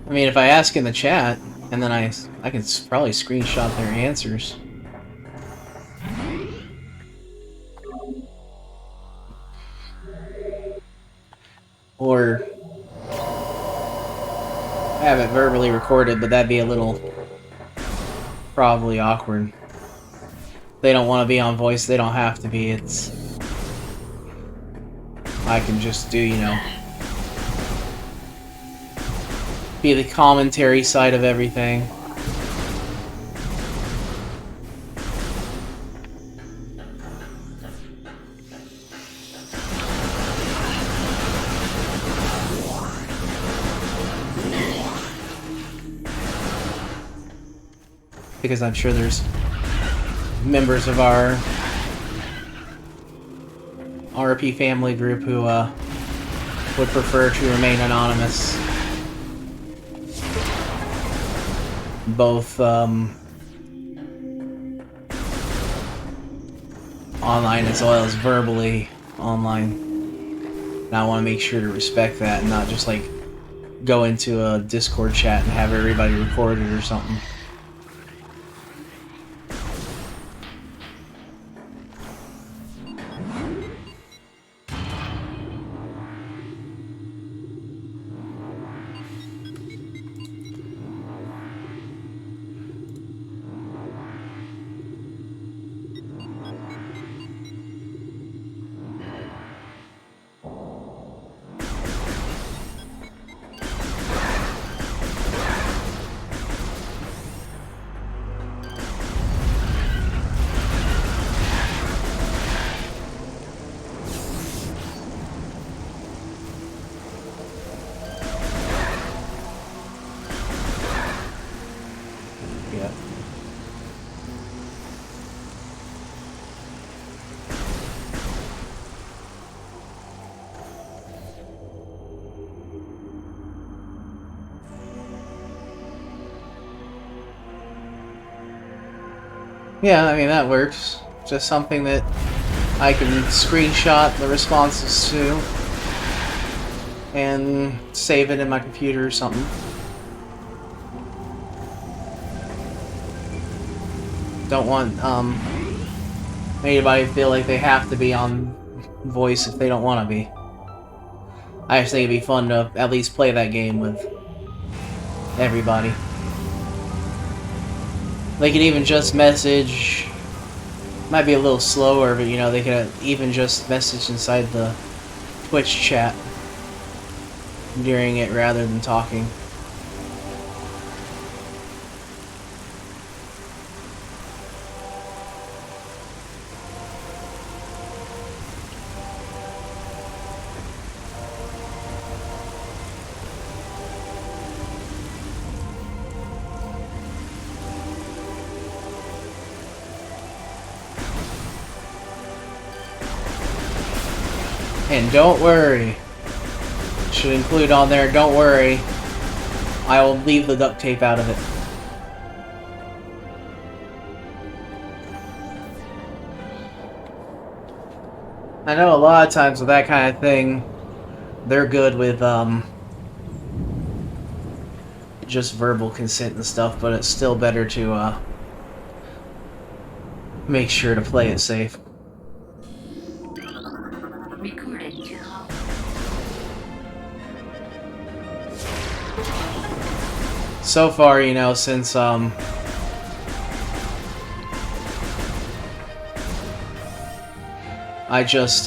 I mean, if I ask in the chat, and then I can probably screenshot their answers. Or have it verbally recorded, but that'd be a little probably awkward. They don't want to be on voice, they don't have to be. I can just do, you know, be the commentary side of everything. Because I'm sure there's members of our RP family group who would prefer to remain anonymous. Both online as well as verbally online. And I want to make sure to respect that and not just like go into a Discord chat and have everybody recorded or something. Yeah. Yeah, I mean, that works. Just something that I can screenshot the responses to and save it in my computer or something. Don't want anybody to feel like they have to be on voice if they don't want to be. I just think it'd be fun to at least play that game with everybody. They could even just message. Might be a little slower, but you know, they could even just message inside the Twitch chat during it rather than talking. And don't worry, should include on there, don't worry, I will leave the duct tape out of it. I know a lot of times with that kind of thing, they're good with just verbal consent and stuff, but it's still better to make sure to play it safe. Recording to log. So far, you know, since I just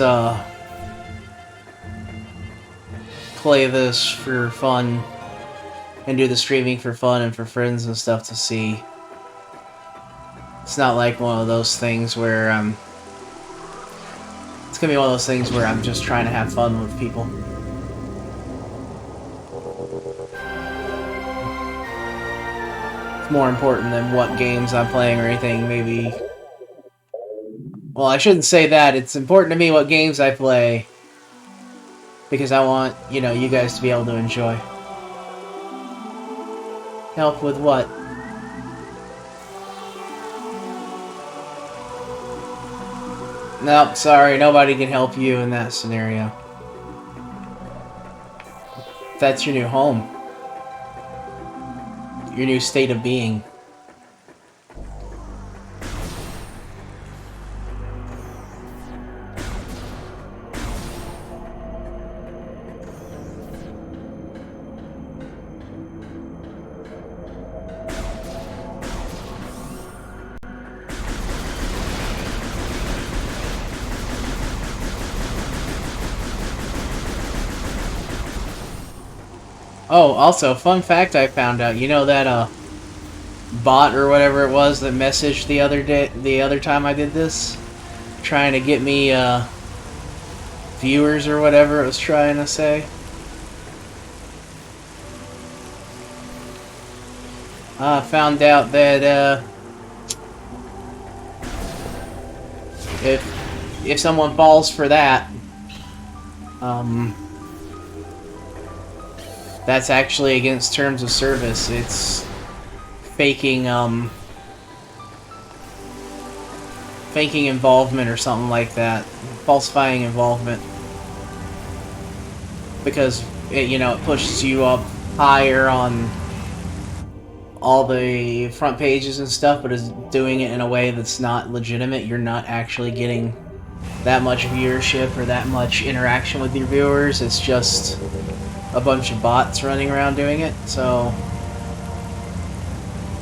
play this for fun and do the streaming for fun and for friends and stuff to see. It's not like one of those things where it's gonna be one of those things where I'm just trying to have fun with people. It's more important than what games I'm playing or anything, maybe. Well, I shouldn't say that. It's important to me what games I play, because I want, you know, you guys to be able to enjoy. Help with what? Nope, sorry, nobody can help you in that scenario. That's your new home. Your new state of being. Oh, also, fun fact I found out. You know that bot or whatever it was that messaged the other time I did this, trying to get me viewers or whatever it was trying to say. I found out that if someone falls for that, that's actually against terms of service. It's faking faking involvement or something like that, falsifying involvement, because it pushes you up higher on all the front pages and stuff, but is doing it in a way that's not legitimate. You're not actually getting that much viewership or that much interaction with your viewers. It's just a bunch of bots running around doing it. So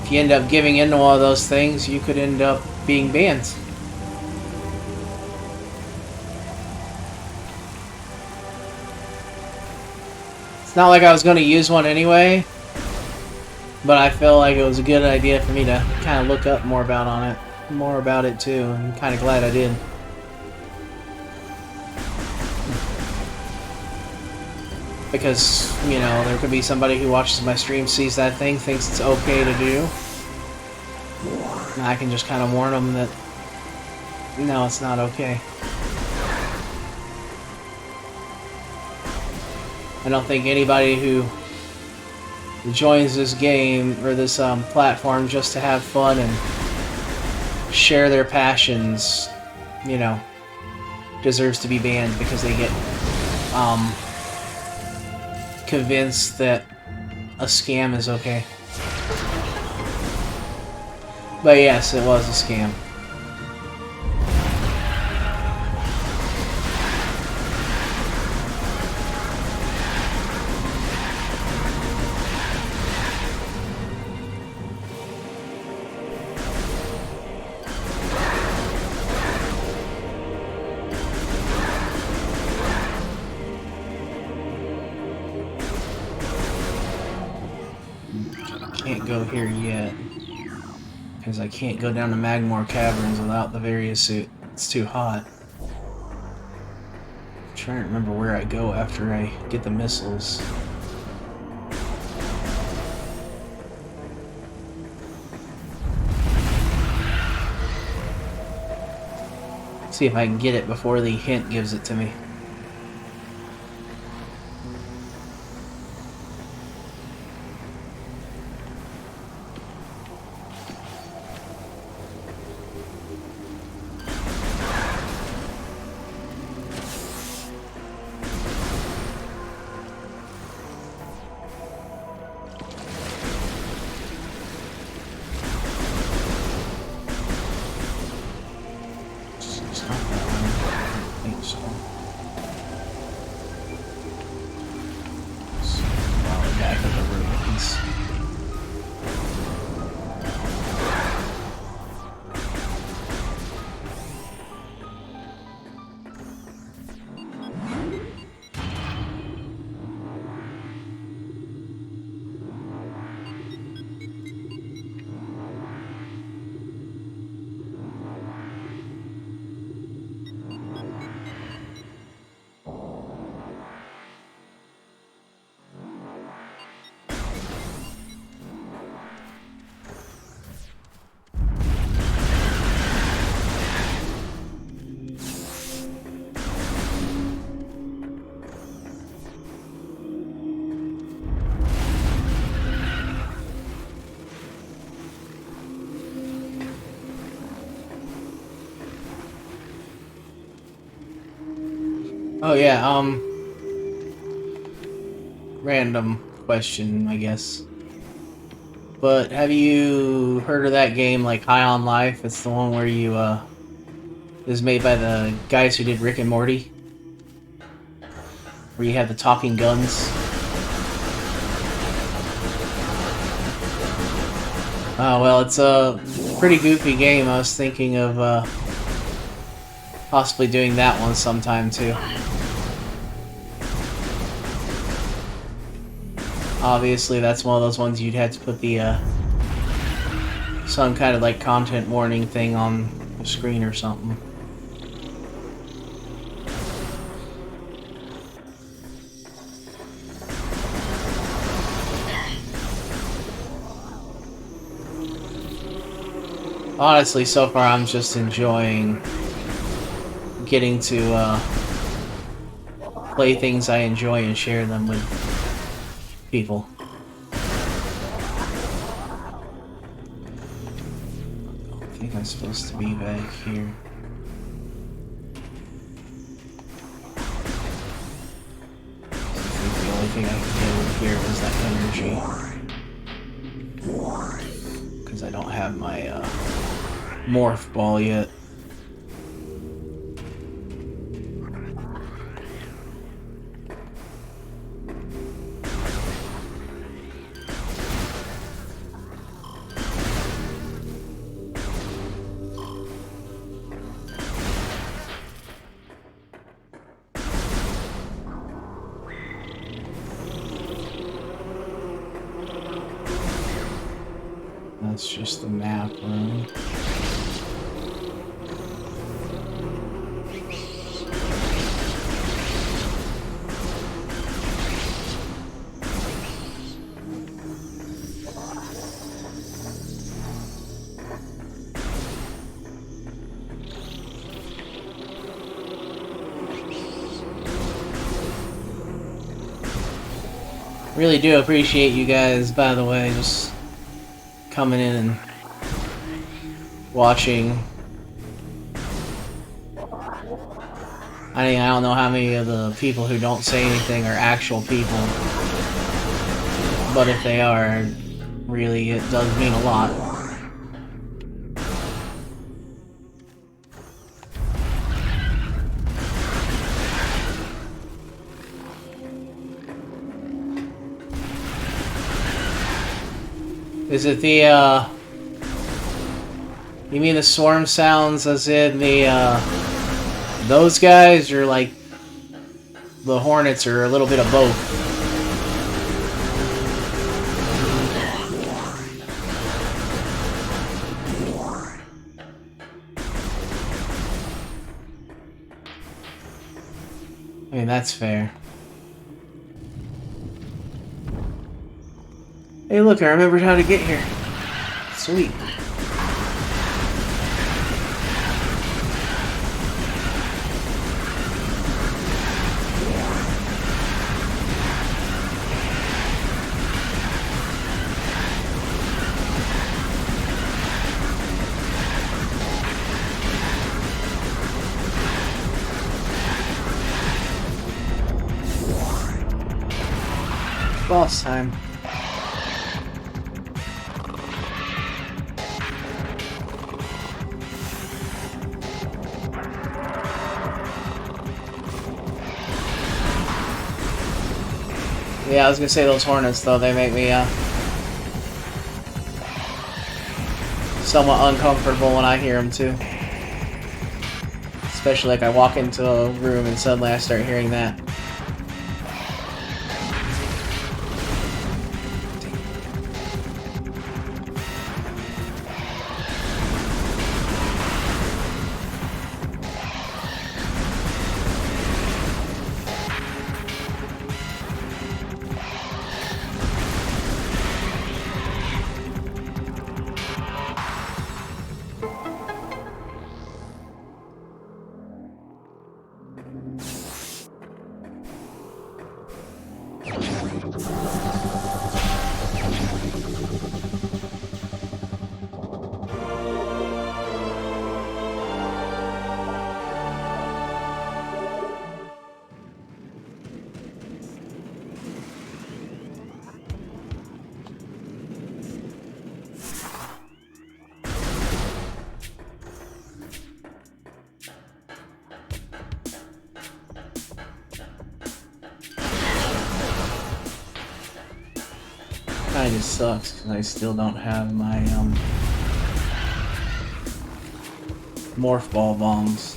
if you end up giving into one of those things, you could end up being banned. It's not like I was going to use one anyway, but I feel like it was a good idea for me to kind of look up more about it too. I'm kind of glad I did. Because, there could be somebody who watches my stream, sees that thing, thinks it's okay to do. And I can just kind of warn them that, no, it's not okay. I don't think anybody who joins this game or this platform just to have fun and share their passions, deserves to be banned because they get convinced that a scam is okay. But yes, it was a scam. Can't go here yet because I can't go down to Magmore Caverns without the various suit. It's too hot. I'm trying to remember where I go after I get the missiles. See if I can get it before the hint gives it to me. Oh yeah, random question, I guess. But have you heard of that game, like High on Life? It's the one where you, it was made by the guys who did Rick and Morty. Where you have the talking guns. Oh, well, it's a pretty goofy game. I was thinking of, possibly doing that one sometime, too. Obviously, that's one of those ones you'd have to put the, some kind of, like, content warning thing on the screen or something. Honestly, so far I'm just enjoying getting to play things I enjoy and share them with people. I think I'm supposed to be back here. I think the only thing I could get over here was that energy. Because I don't have my morph ball yet. That's just the map room. Really do appreciate you guys, by the way, just coming in and watching. I mean, I don't know how many of the people who don't say anything are actual people, but if they are, really, it does mean a lot. Is it the, you mean the swarm sounds as in the, those guys, or like the hornets, or a little bit of both? I mean, that's fair. Hey, look, I remembered how to get here. Sweet. Boss time. Yeah, I was gonna say those hornets, though, they make me, somewhat uncomfortable when I hear them, too. Especially, like, I walk into a room and suddenly I start hearing that. Kinda sucks because I still don't have my morph ball bombs.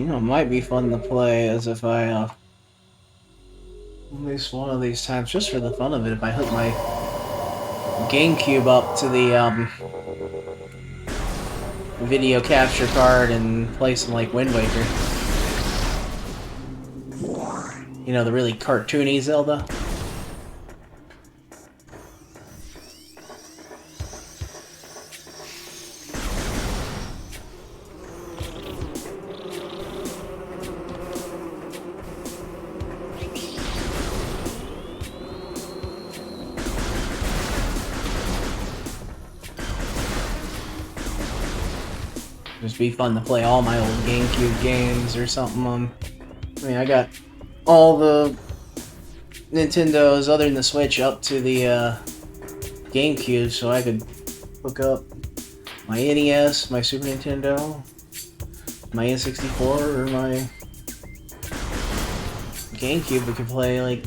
know, it might be fun to play as if I, at least one of these times, just for the fun of it, if I hook my GameCube up to the, video capture card and play some, like, Wind Waker. You know, the really cartoony Zelda. Just be fun to play all my old GameCube games or something. I mean, I got all the Nintendos other than the Switch up to the GameCube, so I could hook up my NES, my Super Nintendo, my N64, or my GameCube. We could play like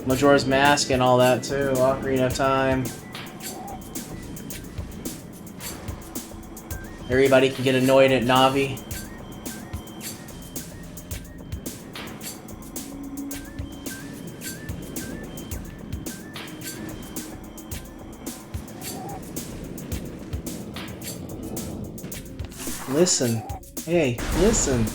Majora's Mask and all that too, Ocarina of Time. Everybody can get annoyed at Navi. Listen. Hey, listen.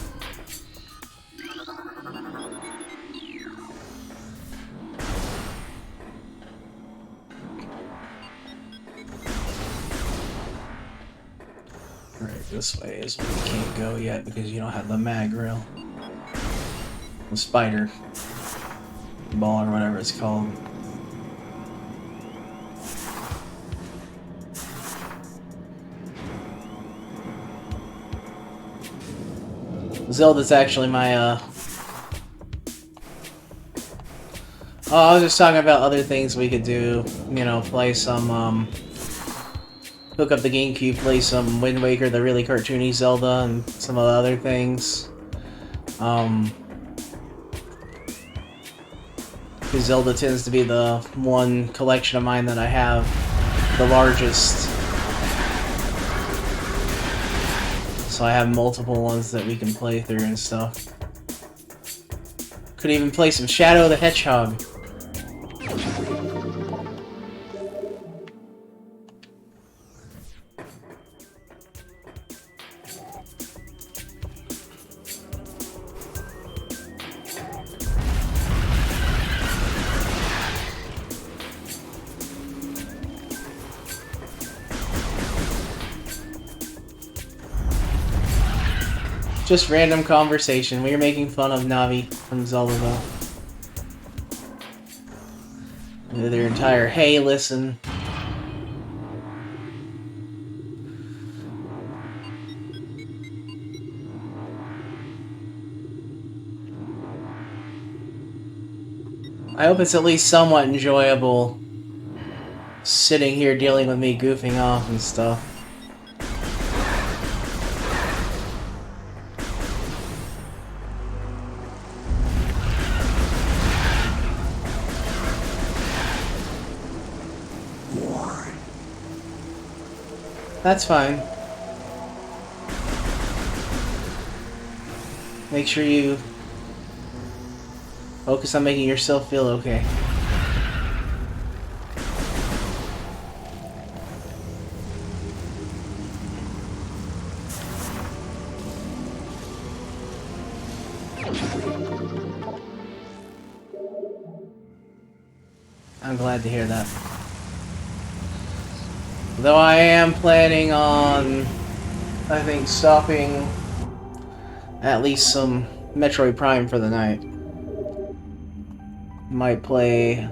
This way is where you can't go yet because you don't have the mag rail. The spider ball or whatever it's called. Zelda's actually my oh, I was just talking about other things we could do, you know, play some hook up the GameCube, play some Wind Waker, the really cartoony Zelda, and some of the other things. Because Zelda tends to be the one collection of mine that I have the largest. So I have multiple ones that we can play through and stuff. Could even play some Shadow the Hedgehog. Just random conversation. We were making fun of Navi from Zelda though. Their entire hey listen. I hope it's at least somewhat enjoyable sitting here dealing with me goofing off and stuff. That's fine. Make sure you focus on making yourself feel okay. I'm glad to hear that. Though I am planning on, I think, stopping at least some Metroid Prime for the night. Might play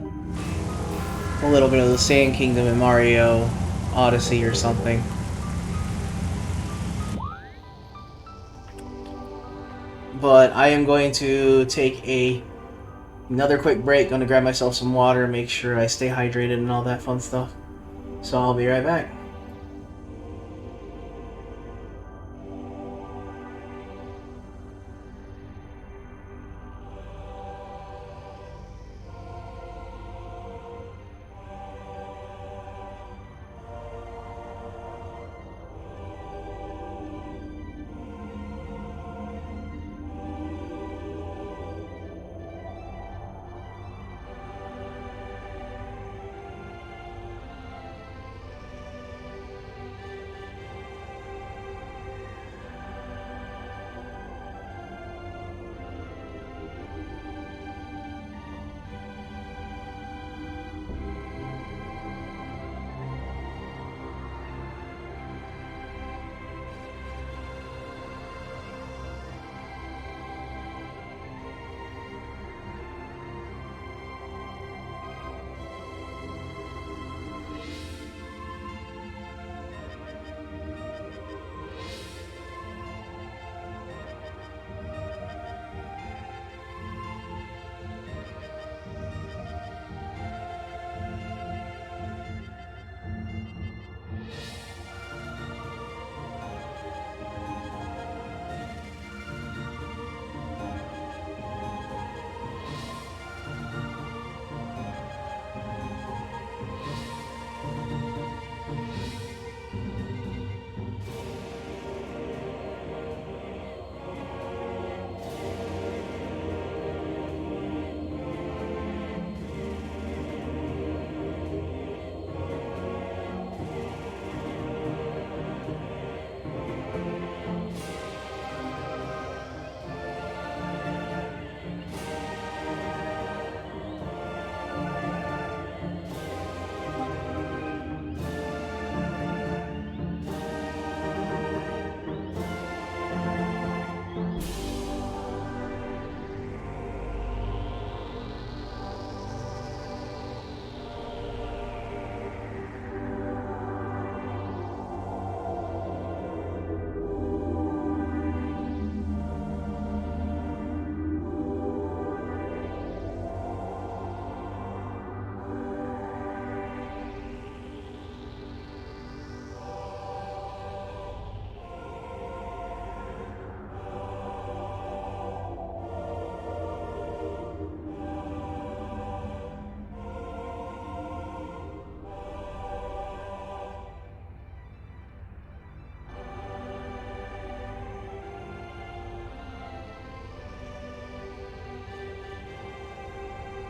a little bit of the Sand Kingdom and Mario Odyssey or something. But I am going to take another quick break. Going to grab myself some water, make sure I stay hydrated and all that fun stuff. So I'll be right back.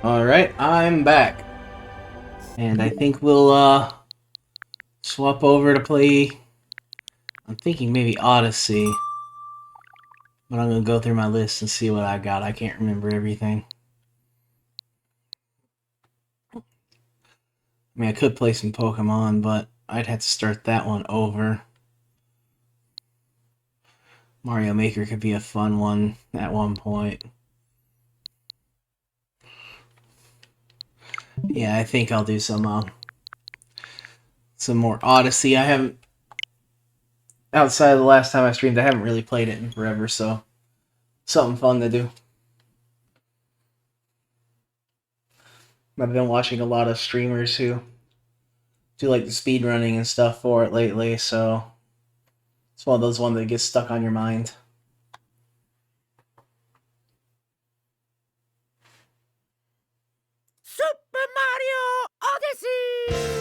Alright, I'm back. And I think we'll, swap over to play... I'm thinking maybe Odyssey. But I'm gonna go through my list and see what I got. I can't remember everything. I mean, I could play some Pokemon, but I'd have to start that one over. Mario Maker could be a fun one at one point. Yeah, I think I'll do some more Odyssey. I haven't, outside of the last time I streamed, I haven't really played it in forever, so something fun to do. I've been watching a lot of streamers who do like the speed running and stuff for it lately, so it's one of those ones that gets stuck on your mind. Super Mario Odyssey!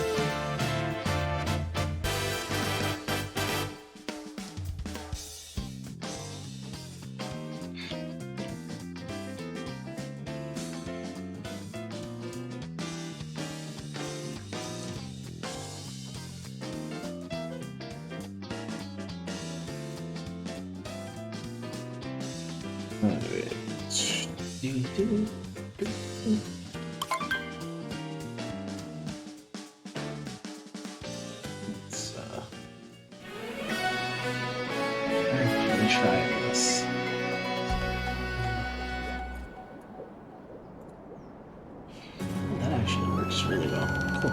Let's actually try this. That actually works really well. Cool.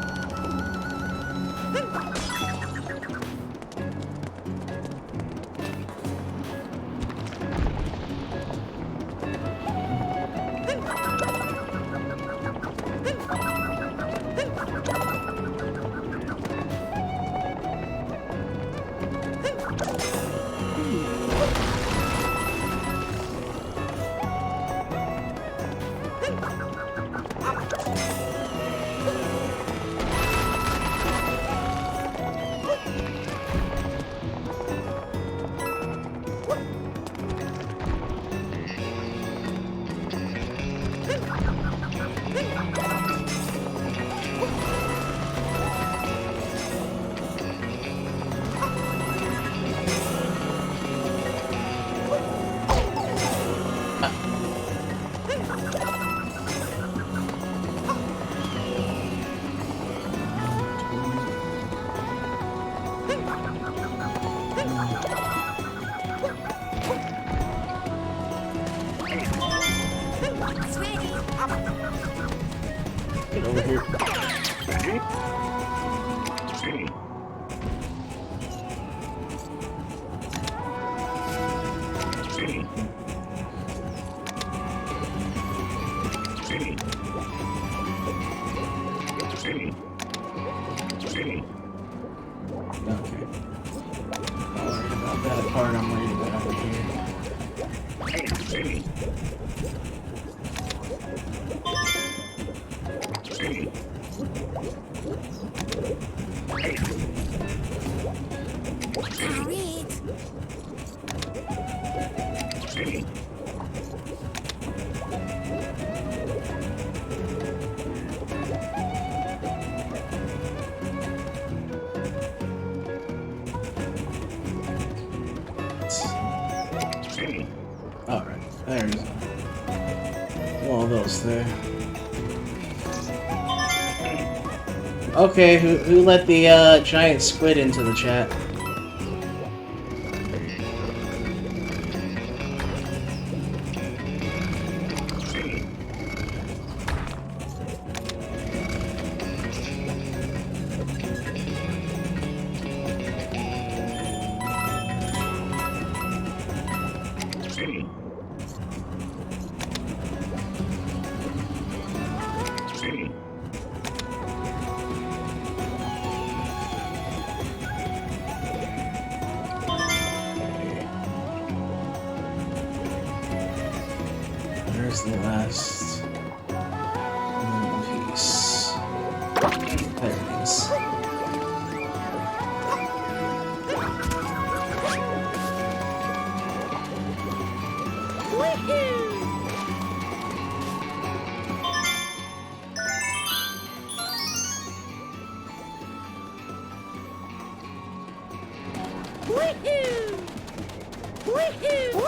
Get over here. Okay. Not worried about that part, I'm worried about over here. Alright, there's all those there. Okay, who let the giant squid into the chat? Where's the last piece? There it is.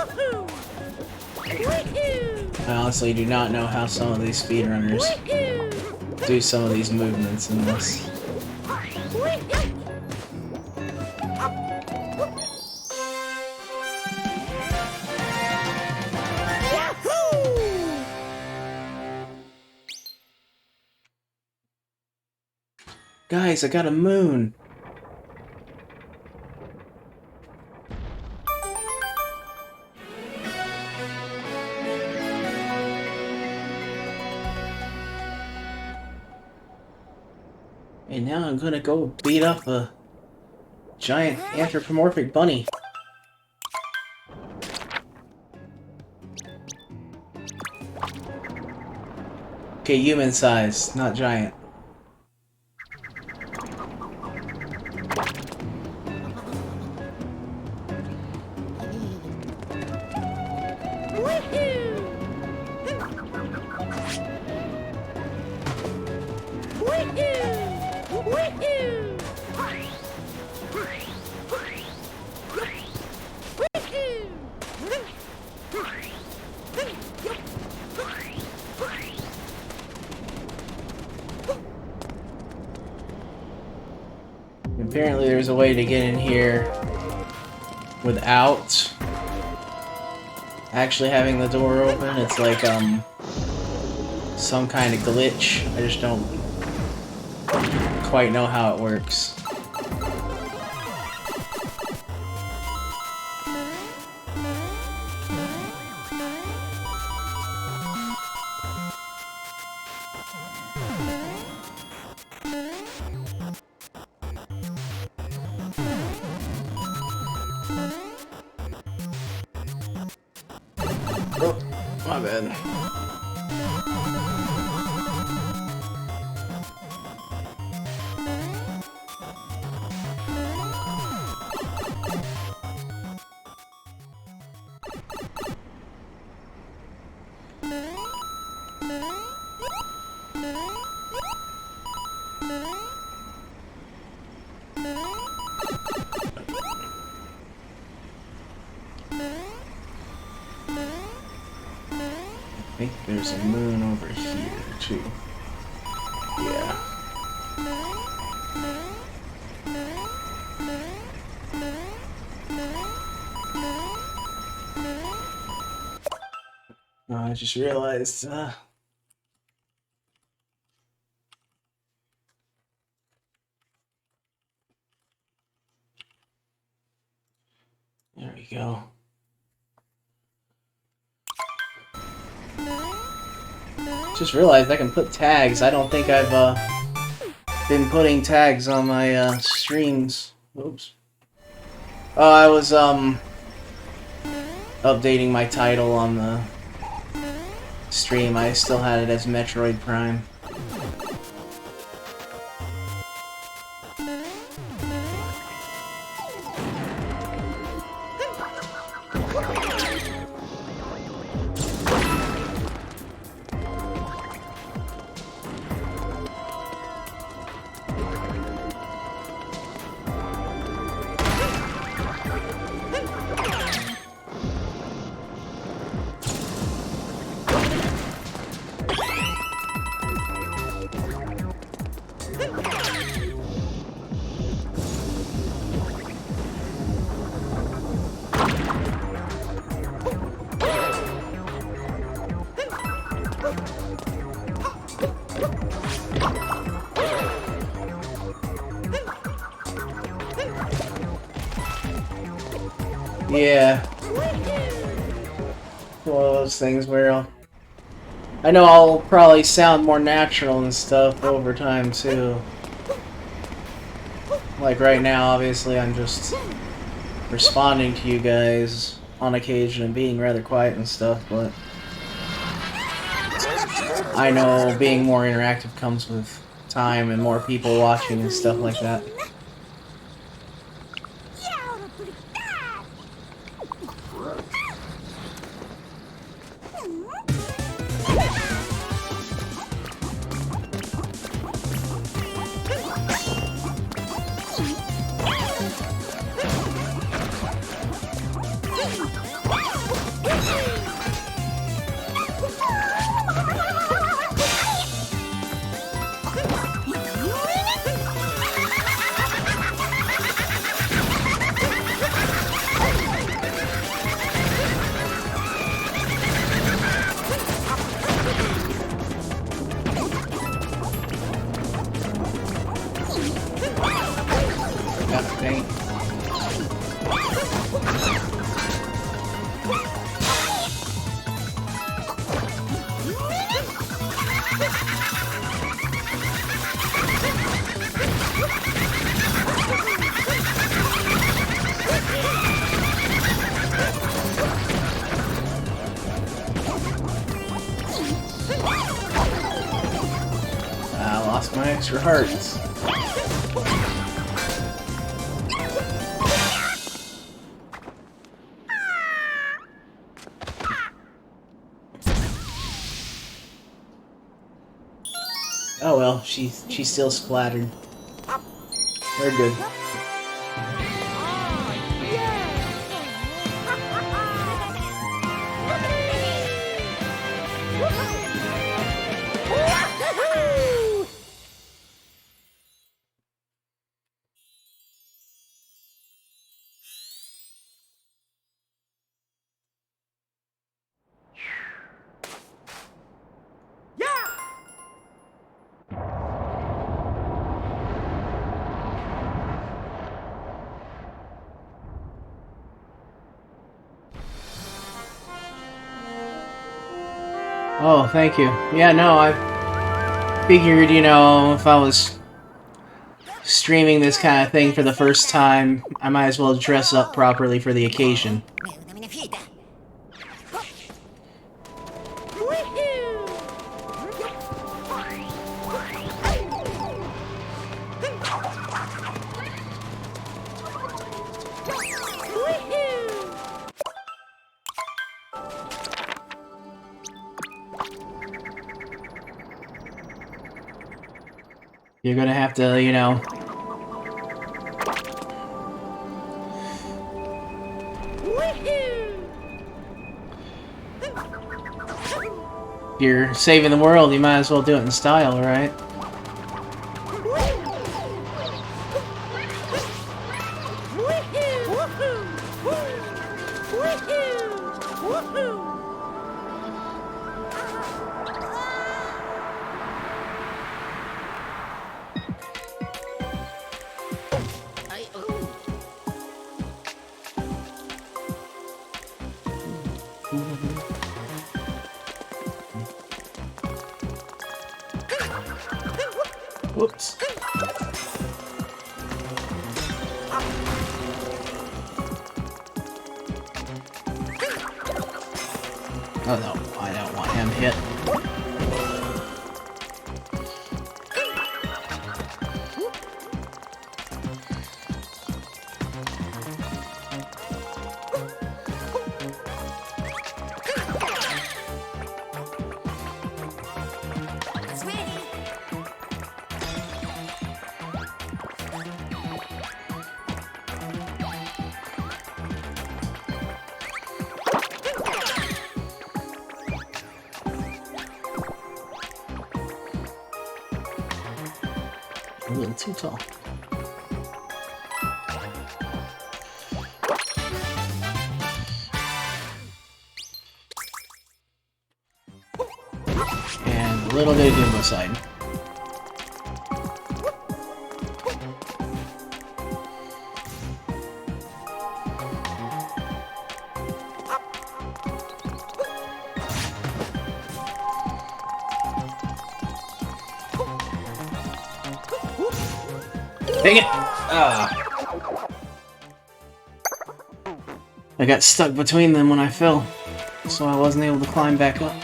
Woohoo! Woohoo! I honestly do not know how some of these speedrunners Woohoo! do some of these movements in this. Guys, I got a moon! And now I'm gonna go beat up a giant anthropomorphic bunny. Okay, human size, not giant. Apparently there's a way to get in here without actually having the door open. It's like some kind of glitch. I just don't quite know how it works. Oh, my bad. I think there's a moon over here, too. Yeah. Oh, I just realized, there we go. Just realized I can put tags. I don't think I've been putting tags on my streams. Oops. Oh, I was updating my title on the stream. I still had it as Metroid Prime. Yeah. One of those things where I know I'll probably sound more natural and stuff over time too. Like right now, obviously, I'm just responding to you guys on occasion and being rather quiet and stuff, but I know being more interactive comes with time and more people watching and stuff like that. lost my extra hearts. Oh well, she's still splattered. We're good. Oh, thank you. Yeah, no, I figured, you know, if I was streaming this kind of thing for the first time, I might as well dress up properly for the occasion. You're gonna have to, you know... If you're saving the world, you might as well do it in style, right? Whoops. Oh no, I don't want him hit. A little too tall. And a little bit of Goomba side. Dang it! Ah. I got stuck between them when I fell, so I wasn't able to climb back up.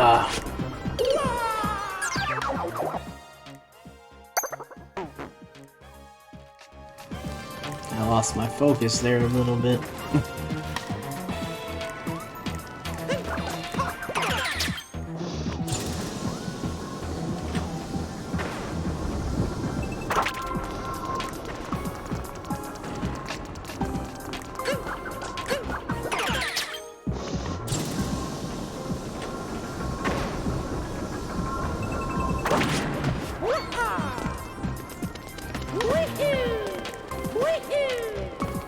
I lost my focus there a little bit.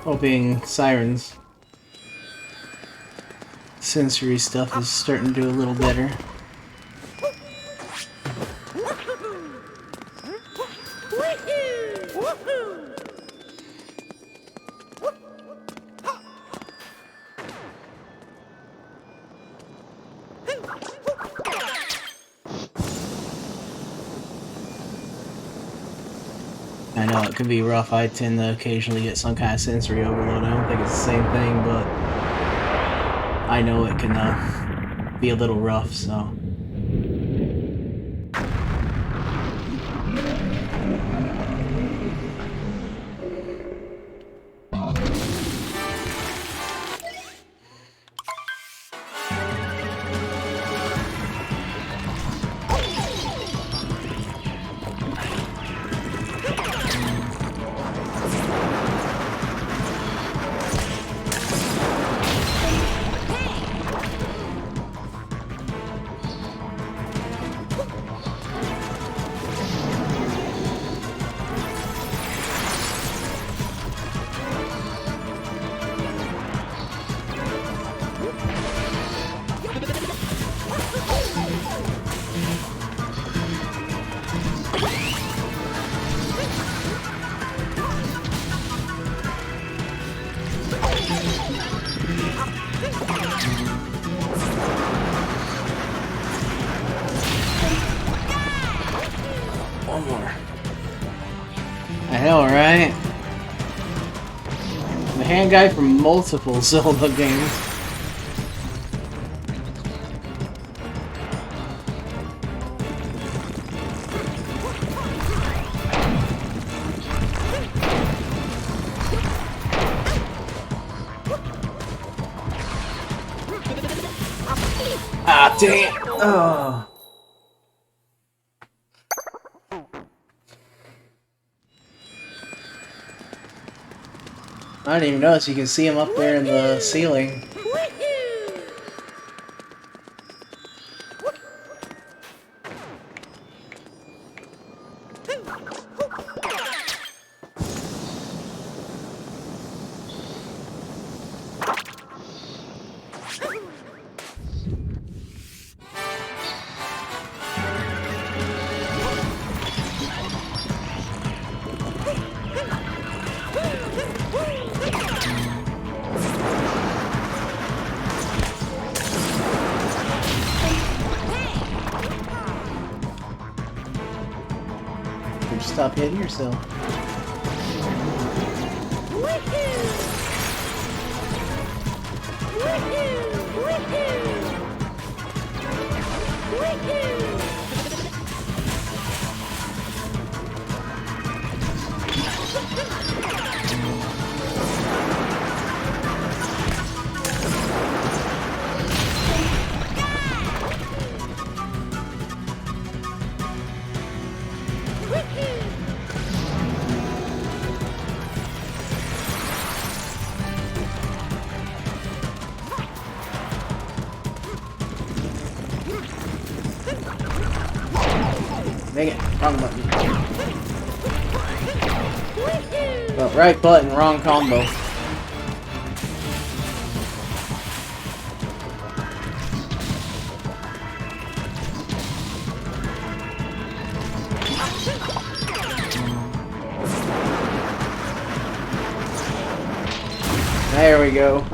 Hoping Siren's sensory stuff is starting to do a little better. I know it can be rough. I tend to occasionally get some kind of sensory overload. I don't think it's the same thing, but I know it can be a little rough, so. One more. The hell, right? The hand guy from multiple Zelda games. Ah, damn! Oh. I didn't even notice. You can see him up there in the ceiling. Stop hitting yourself. Dang it, wrong button. Well, right button, wrong combo. There we go.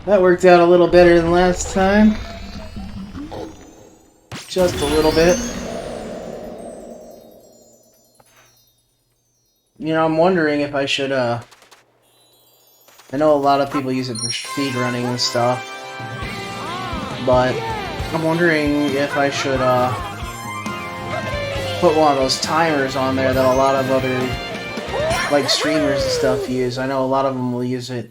That worked out a little better than last time. Just a little bit. You know, I'm wondering if I should, I know a lot of people use it for speedrunning and stuff, but I'm wondering if I should put one of those timers on there that a lot of other like streamers and stuff use. I know a lot of them will use it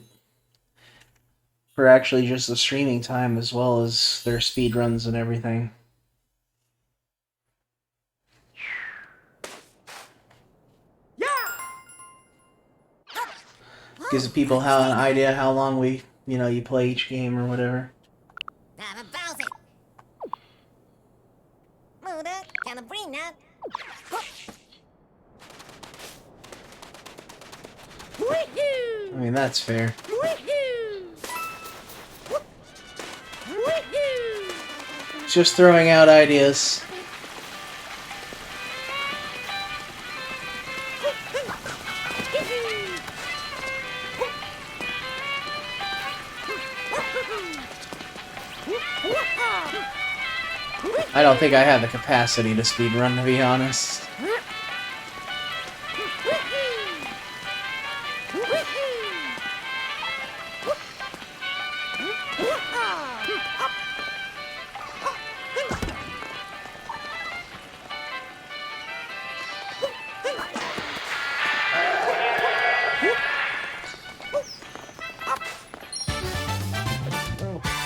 for actually just the streaming time as well as their speed runs and everything. Gives people an idea how long you play each game or whatever. I mean, that's fair. Just throwing out ideas. I don't think I have the capacity to speedrun, to be honest.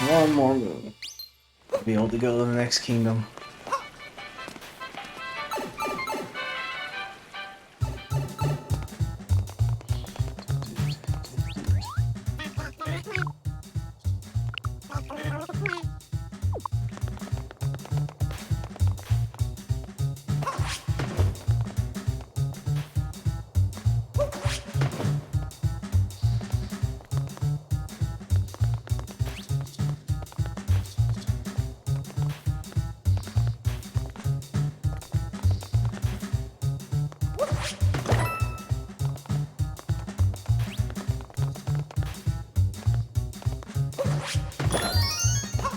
One more move. I'll be able to go to the next kingdom.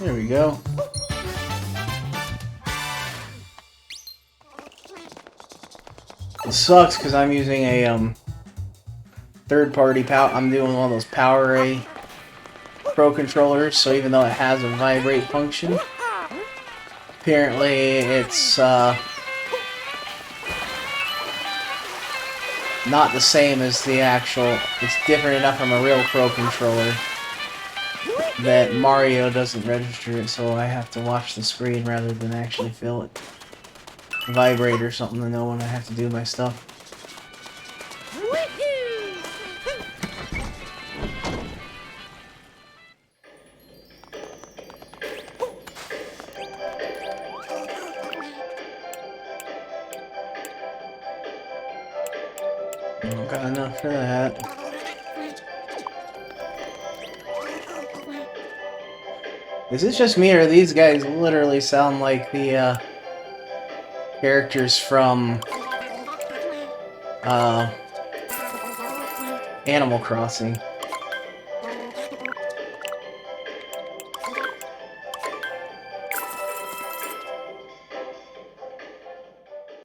There we go. It sucks because I'm using a third-party I'm doing one of those PowerA Pro controllers, so even though it has a vibrate function, apparently it's not the same as the actual. It's different enough from a real Pro controller that Mario doesn't register it, so I have to watch the screen rather than actually feel it vibrate or something to know when I have to do my stuff. Not got enough for that. Is it just me, or these guys literally sound like the characters from Animal Crossing? I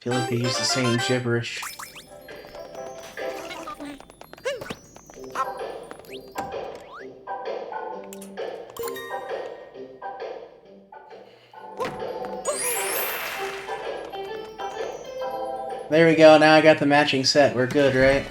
feel like they use the same gibberish. There we go, now I got the matching set. We're good, right?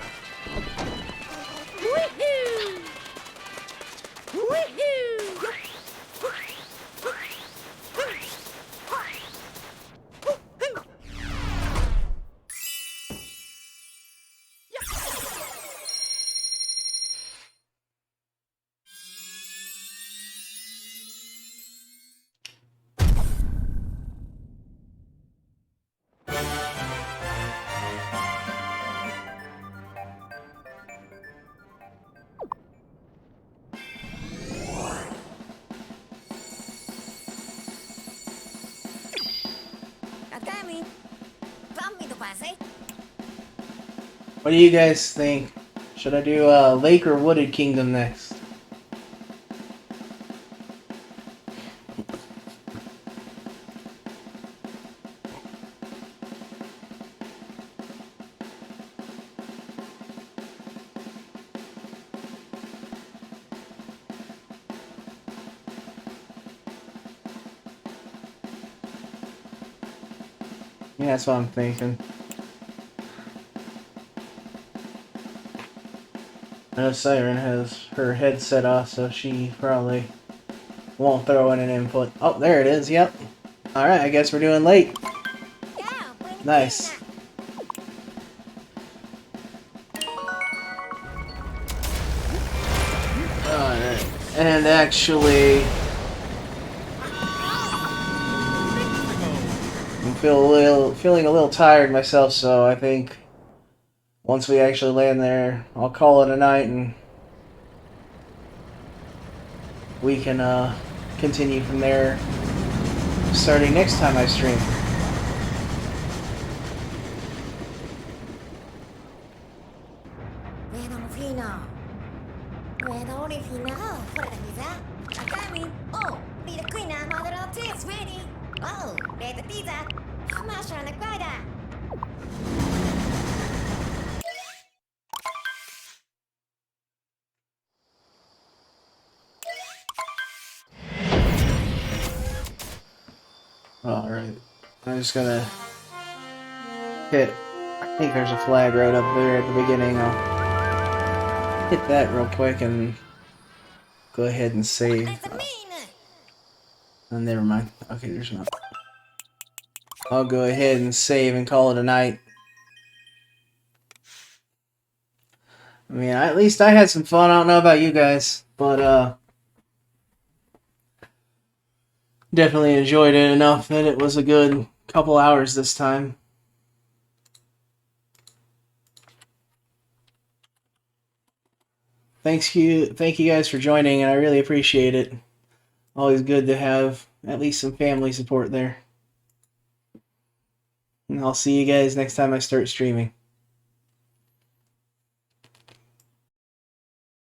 What do you guys think? Should I do Lake or Wooded Kingdom next? Yeah, that's what I'm thinking. I know Siren has her headset off, so she probably won't throw in an input. Oh, there it is, yep. Alright, I guess we're doing late. Nice. Alright. And actually, I'm feeling a little tired myself, so I think once we actually land there, I'll call it a night and we can continue from there starting next time I stream. Alright. I'm just gonna hit. I think there's a flag right up there at the beginning. I'll hit that real quick and go ahead and save. Oh, never mind. Okay, there's not. I'll go ahead and save and call it a night. I mean, at least I had some fun. I don't know about you guys, but definitely enjoyed it enough that it was a good couple hours this time. Thank you guys for joining, and I really appreciate it. Always good to have at least some family support there. And I'll see you guys next time I start streaming.